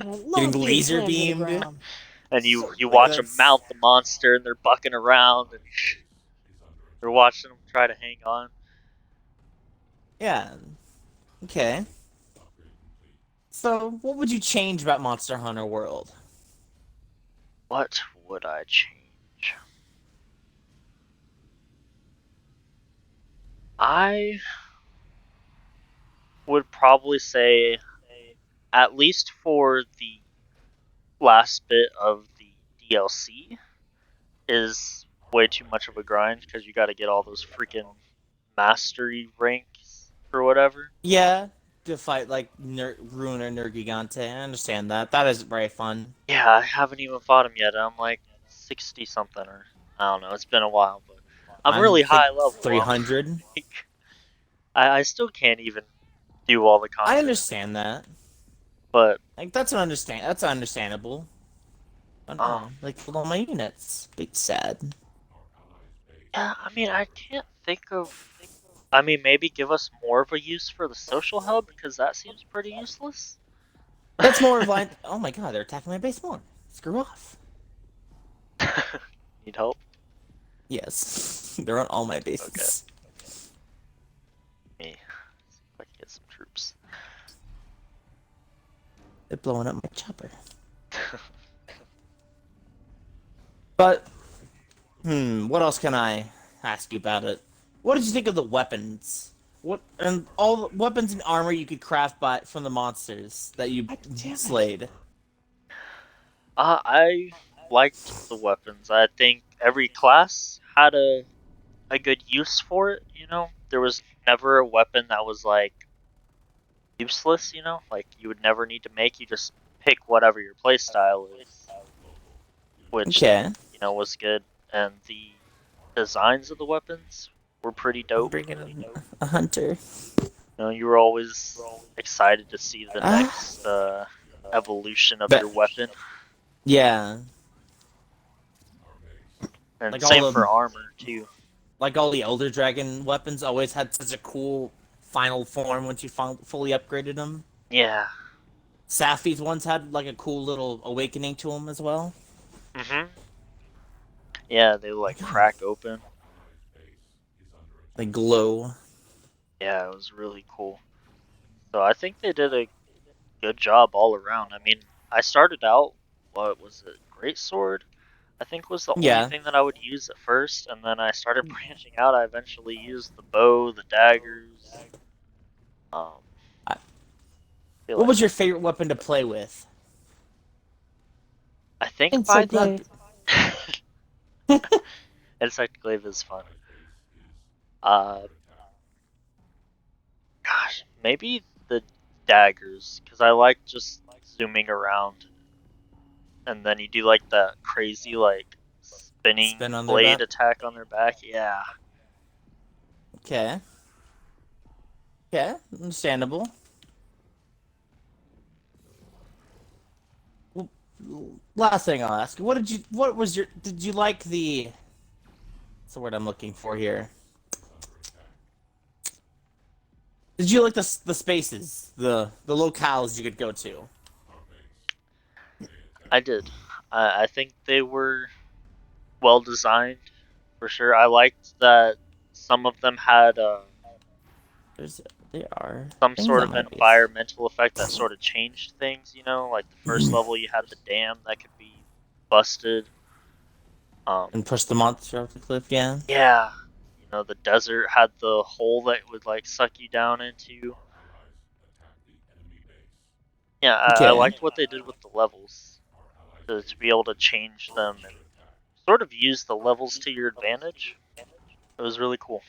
I Getting love being laser slammed to the beamed. ground. and you Like watch them that's mount the monster, and they're bucking around, and you're watching them try to hang on. yeah. Okay. So, what would you change about Monster Hunter World? What would I change? I would probably say, at least for the last bit of the DLC, is way too much of a grind because you got to get all those freaking mastery ranks or whatever. Yeah, to fight like Ruin or Nergigante. I understand that. That is very fun. Yeah, I haven't even fought him yet. I'm like 60 something, or I don't know. It's been a while, but I'm I'm really think high level. I'm 300. like, I still can't even do all the I content, understand that. but Like that's understandable. I don't um, know. Like killed all my units. Big sad. yeah. I mean, I can't think of. I mean, maybe give us more of a use for the social hub because that seems pretty useless. That's more of like, oh my god, they're attacking my base more. Screw off. Need help? Yes, they're on all my Okay, bases. me. See if I can get some troops. They're blowing up my chopper. But what else can I ask you about it? What did you think of the weapons? What and all the weapons and armor you could craft by from the monsters that you God damn it. slayed? I liked the weapons. I think every class had a good use for it. There was never a weapon that was like useless. Like you would never need to make. You just pick whatever your playstyle is, which Okay, was good. And the designs of the weapons were pretty I'm dope. bringing in a hunter. You were always excited to see the Ah, next evolution of but your weapon, yeah, and like all same the for armor too. like all the Elder Dragon weapons always had such a cool final form once you fully upgraded them. Yeah. Safi's ones had like a cool little awakening to them as well. Mhm. Yeah, they like Like, oh, crack open. they glow. Yeah, it was really cool. So I think they did a good job all around. I mean, I started out, what was it, Great Sword? I think was the only Yeah, thing that I would use at first, and then I started branching out. I eventually used the bow, the daggers. Um, I, feel what like was your favorite weapon to play with? I think by the Insectglaive. Insectglaive is fun. Uh, Gosh, maybe the daggers, because I like just zooming around, and then you do like that crazy like Spin spinning on their blade back. attack on their back. Yeah. Okay, okay, understandable. Well, last thing I'll ask: What did you? What was your? Did you like the? What's the word I'm looking for here? Did you like the spaces, the locales you could go to? I did. I think they were well designed for sure. I liked that some of them had There's there are some things sort on of my base. environmental effect that sort of changed things. Like the first level, you had the dam that could be busted. Um, And push the monster off the cliff. Yeah. yeah, the desert had the hole that would like suck you down into. Yeah, I Okay. liked what they did with the levels to be able to change them and sort of use the levels to your advantage. It was really cool.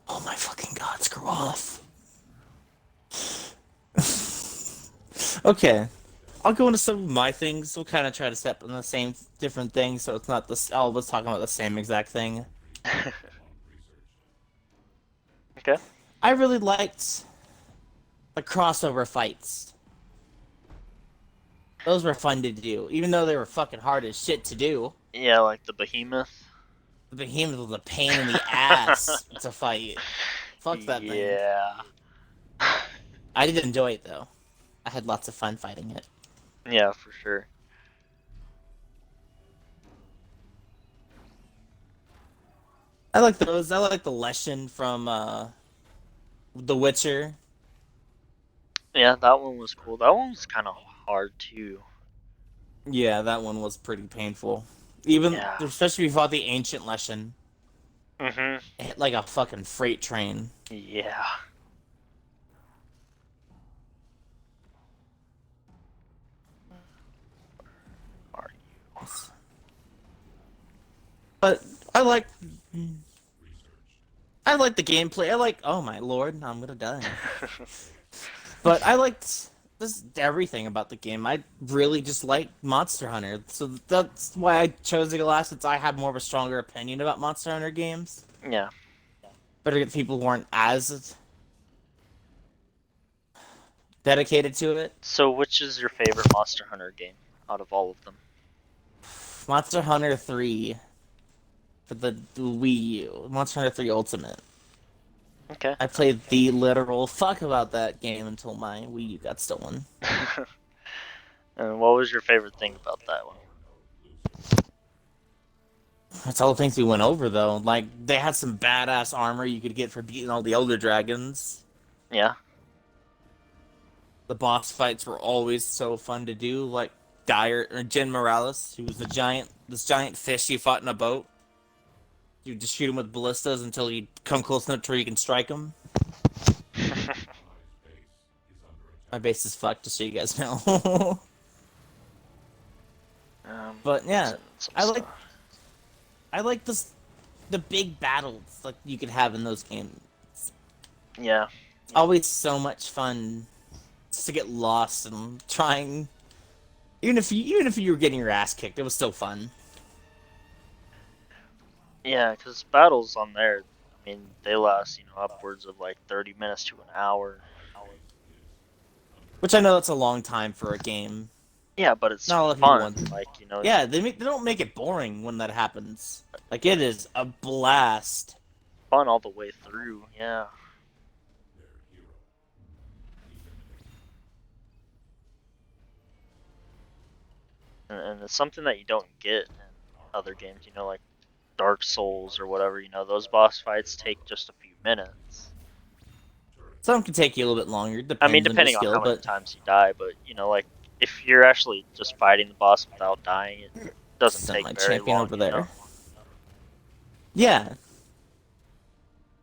Oh my fucking god! Screw off. Okay. I'll go into some of my things. We'll kind of try to step on the same different things, so it's not this. All of us talking about the same exact thing. Okay. I really liked the crossover fights. Those were fun to do, even though they were fucking hard as shit to do. Yeah, like the behemoth. The behemoth was a pain in the ass to fight. Fuck that thing. Yeah. I did enjoy it though. I had lots of fun fighting it. Yeah, for sure. I like those. I like the Leshen from The Witcher. Yeah, that one was cool. That one was kind of hard too. Yeah, that one was pretty painful. Even Yeah. especially if you fought the ancient Leshen. Mhm. It hit like a fucking freight train. Yeah. Are But I like I like the gameplay. I like oh my lord, I'm gonna die. you? But I liked this everything about the game. I really just like Monster Hunter. So that's why I chose to go last since I have more of a stronger opinion about Monster Hunter games. Yeah. Better get people who aren't as dedicated to it. So, which is your favorite Monster Hunter game out of all of them? Monster Hunter 3 for the Wii U. Monster Hunter 3 Ultimate. Okay. I played the literal fuck about that game until my Wii U got stolen. And what was your favorite thing about that one? That's all the things we went over though. Like they had some badass armor you could get for beating all the Elder Dragons. Yeah. The boss fights were always so fun to do. Like Dire or Jin Morales, who was this giant fish you fought in a boat. You just shoot him with ballistas until you come close enough to where you can strike him. My base is fucked, just so you guys know. But yeah, Losing some I like stuff. I like the big battles like you could have in those games. Yeah. It's always so much fun just to get lost and trying. Even if you were getting your ass kicked, it was still fun. Yeah, because battles on there, I mean, they last, upwards of like 30 minutes to an hour. Which I know that's a long time for a game. Yeah, but it's Not a lot of people fun. want. Like, Yeah, they don't make it boring when that happens. Like it is a blast. fun all the way through. Yeah. And it's something that you don't get in other games, like Dark Souls or whatever. Those boss fights take just a few minutes. Some can take you a little bit longer, I mean, depends on your depending on skill, how many but times you die, but like if you're actually just fighting the boss without dying, it doesn't send take my very champion long, over there. Yeah.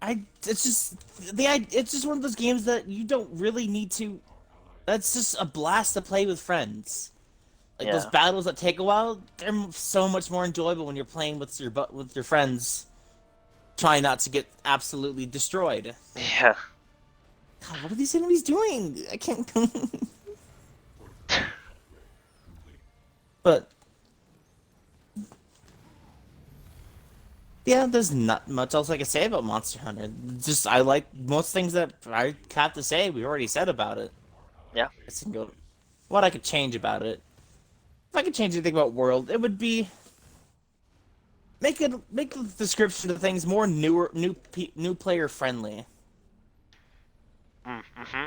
It's just one of those games that you don't really need to. That's just a blast to play with friends. Like those Yeah. battles that take a while, they're so much more enjoyable when you're playing with your friends. Trying not to get absolutely destroyed. Yeah. God, what are these enemies doing? I can't. But yeah, there's not much else I can say about Monster Hunter. Just I like most things that I have to say. We already said about it. Yeah. What I could change about it. If I could change anything about World, it would be make the description of things more new player friendly. Mm-hmm.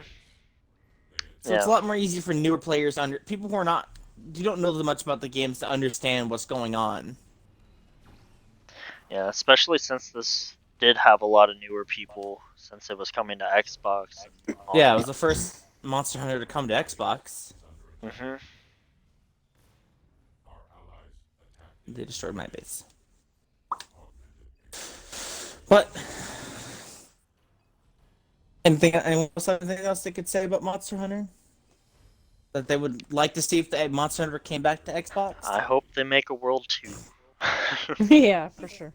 So it's a lot more easy for newer players people who are not you don't know that much about the games to understand what's going on. Yeah, especially since this did have a lot of newer people since it was coming to Xbox and all Yeah, it that. was the first Monster Hunter to come to Xbox. Mm-hmm. They destroyed my base. But anyone else they could say about Monster Hunter? That they would like to see if the Monster Hunter came back to Xbox? I hope they make a World 2. Yeah, for sure.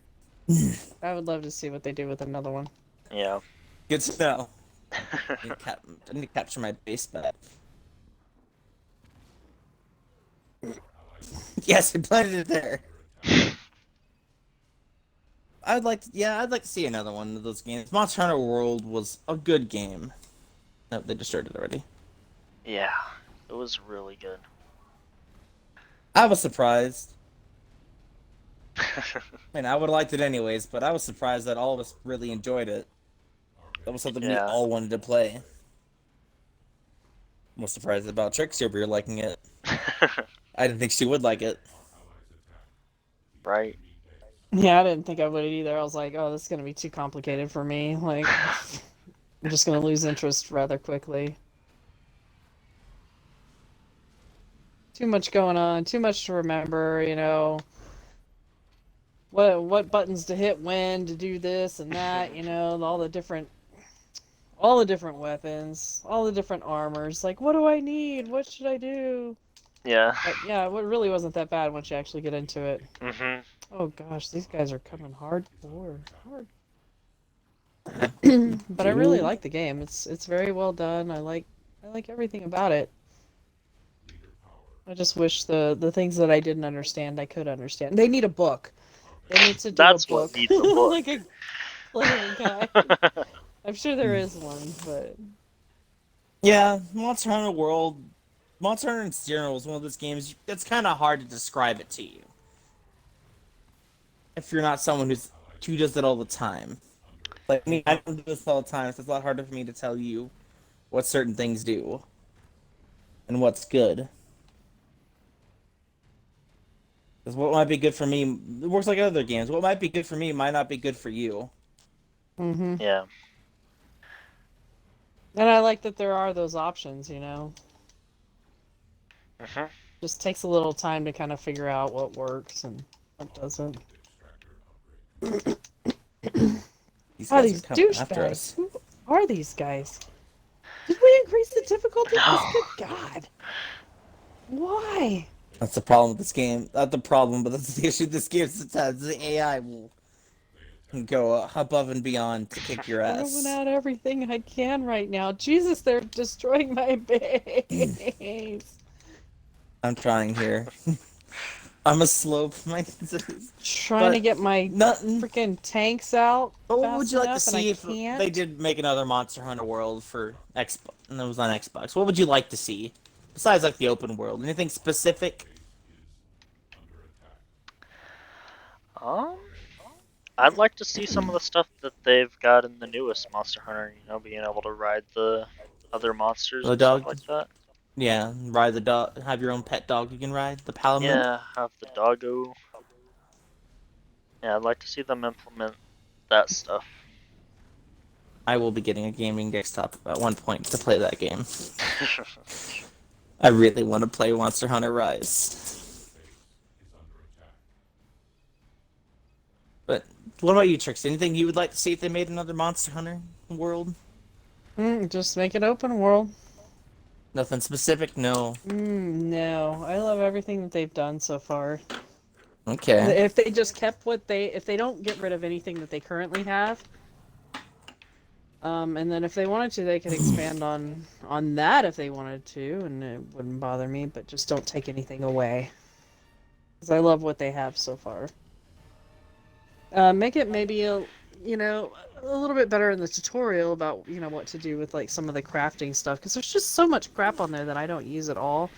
I would love to see what they do with another one. Yeah. Good to know. I need to capture my base back. Yes, I planted it there. I'd like to see another one of those games. Monster Hunter World was a good game. No, they destroyed it already. Yeah, it was really good. I was surprised. I mean, I would have liked it anyways, but I was surprised that all of us really enjoyed it. That was something we Yeah. all wanted to play. I'm most surprised about Trixie over here liking it. I didn't think she would like it. Right. Yeah, I didn't think I would either. I was like, oh, this is going to be too complicated for me. Like, I'm just going to lose interest rather quickly. Too much going on, too much to remember, what buttons to hit when to do this and that, all the different weapons, all the different armors. Like, what do I need? What should I do? Yeah. But yeah, it really wasn't that bad once you actually get into it. Mm-hmm. Oh gosh, these guys are coming hard. But I really like the game. It's very well done. I like everything about it. I just wish the things that I didn't understand I could understand. They need a book. They need to do That's a book. what needs a book. Like a player guide. I'm sure there is one, but Yeah, Monster Hunter World, Monster Hunter in general is one of those games. It's kind of hard to describe it to you if you're not someone who does it all the time. Like me, I don't do this all the time, so it's a lot harder for me to tell you what certain things do and what's good. Because what might be good for me, it works like other games. What might be good for me might not be good for you. Yeah. and I like that there are those options, Mm-hmm. Just takes a little time to kind of figure out what works and what doesn't. These Oh, guys these are coming after douchebags. us. Who are these guys? Did we increase the difficulty? No. Good God. Why? That's the problem with this game. Not the problem, but that's the issue with this game sometimes. The AI will go above and beyond to kick your I'm ass. throwing out everything I can right now. Jesus, they're destroying my base. I'm trying here. I'm a slow Trying to get my nothing. freaking tanks out But what would fast you like to enough, and I see if can't. they did make another Monster Hunter World for Xbox? And it was on Xbox. What would you like to see besides like the open world? Anything specific? Um, I'd like to see some of the stuff that they've got in the newest Monster Hunter. You know, being able to ride the other monsters The and stuff dog? like that. Yeah, ride the dog. Have your own pet dog you can ride. The Palamute. Yeah, have the doggo. Yeah, I'd like to see them implement that stuff. I will be getting a gaming desktop at one point to play that game. I really want to play Monster Hunter Rise. But what about you, Trix? Anything you would like to see if they made another Monster Hunter World? Just make it open world. Nothing specific? No. No, I love everything that they've done so far. Okay. If they just kept if they don't get rid of anything that they currently have, and then if they wanted to, they could expand on that if they wanted to, and it wouldn't bother me. But just don't take anything away, because I love what they have so far. Make it maybe a little bit better in the tutorial about what to do with like some of the crafting stuff, because there's just so much crap on there that I don't use at all.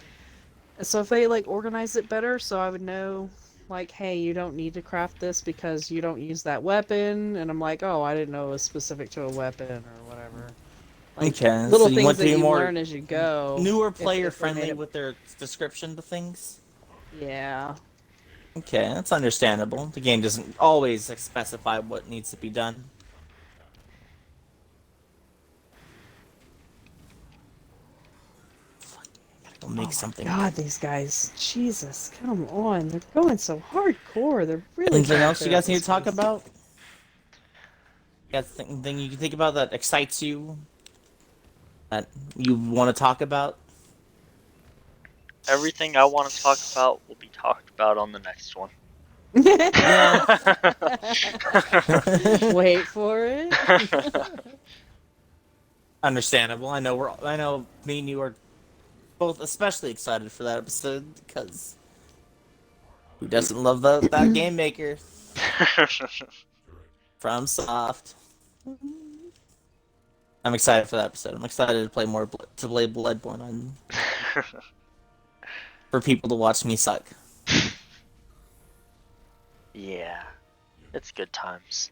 So if they like organize it better, so I would know, like, hey, you don't need to craft this because you don't use that weapon, and I'm like, oh, I didn't know it was specific to a weapon or whatever. Like Okay, so little you things want to that be you more learn as you go. newer if player they made friendly it. with their description to things? Yeah. Okay, that's understandable. The game doesn't always specify what needs to be done. Fuck, I gotta go make something. God, these guys, Jesus, come on, they're going so hardcore. They're really. Anything else you clear out guys need this to talk piece. about? You guys anything you can think about that excites you? That you want to talk about? Everything I want to talk about will be talked about on the next one. Yeah. Wait for it. Understandable. I know me and you are both especially excited for that episode because who doesn't love that game maker from Soft? I'm excited for that episode. I'm excited to play Bloodborne on for people to watch me suck. Yeah, it's good times.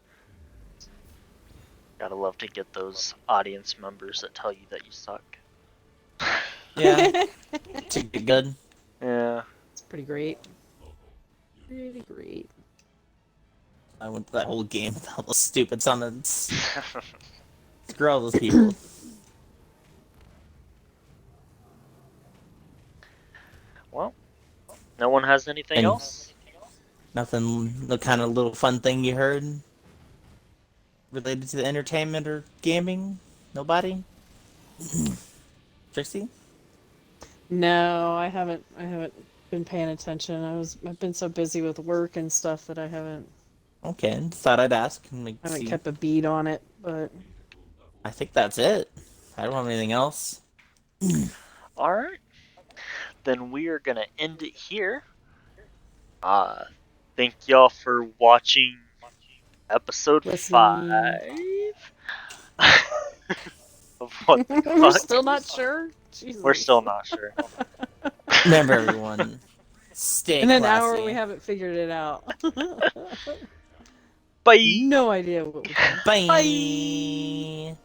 Gotta love to get those audience members that tell you that you suck. Yeah, to get good. Yeah. It's pretty great. Pretty great. I went to that whole game with all those stupid summons. Screw all those people. Well, no one has anything else? Nothing, the kind of little fun thing you heard related to the entertainment or gaming? Nobody? Trixie? No, I haven't been paying attention. I've been so busy with work and stuff that I haven't Okay, thought I'd ask. kept a beat on it, but I think that's it. I don't have anything else. Alright. Then we are gonna end it here. Thank y'all for watching episode listening. 5 of What the We're Fuck. still not sure. Jesus. We're still not sure. Remember, everyone, stay In an classy. hour, we haven't figured it out. Bye! No idea what we Bye!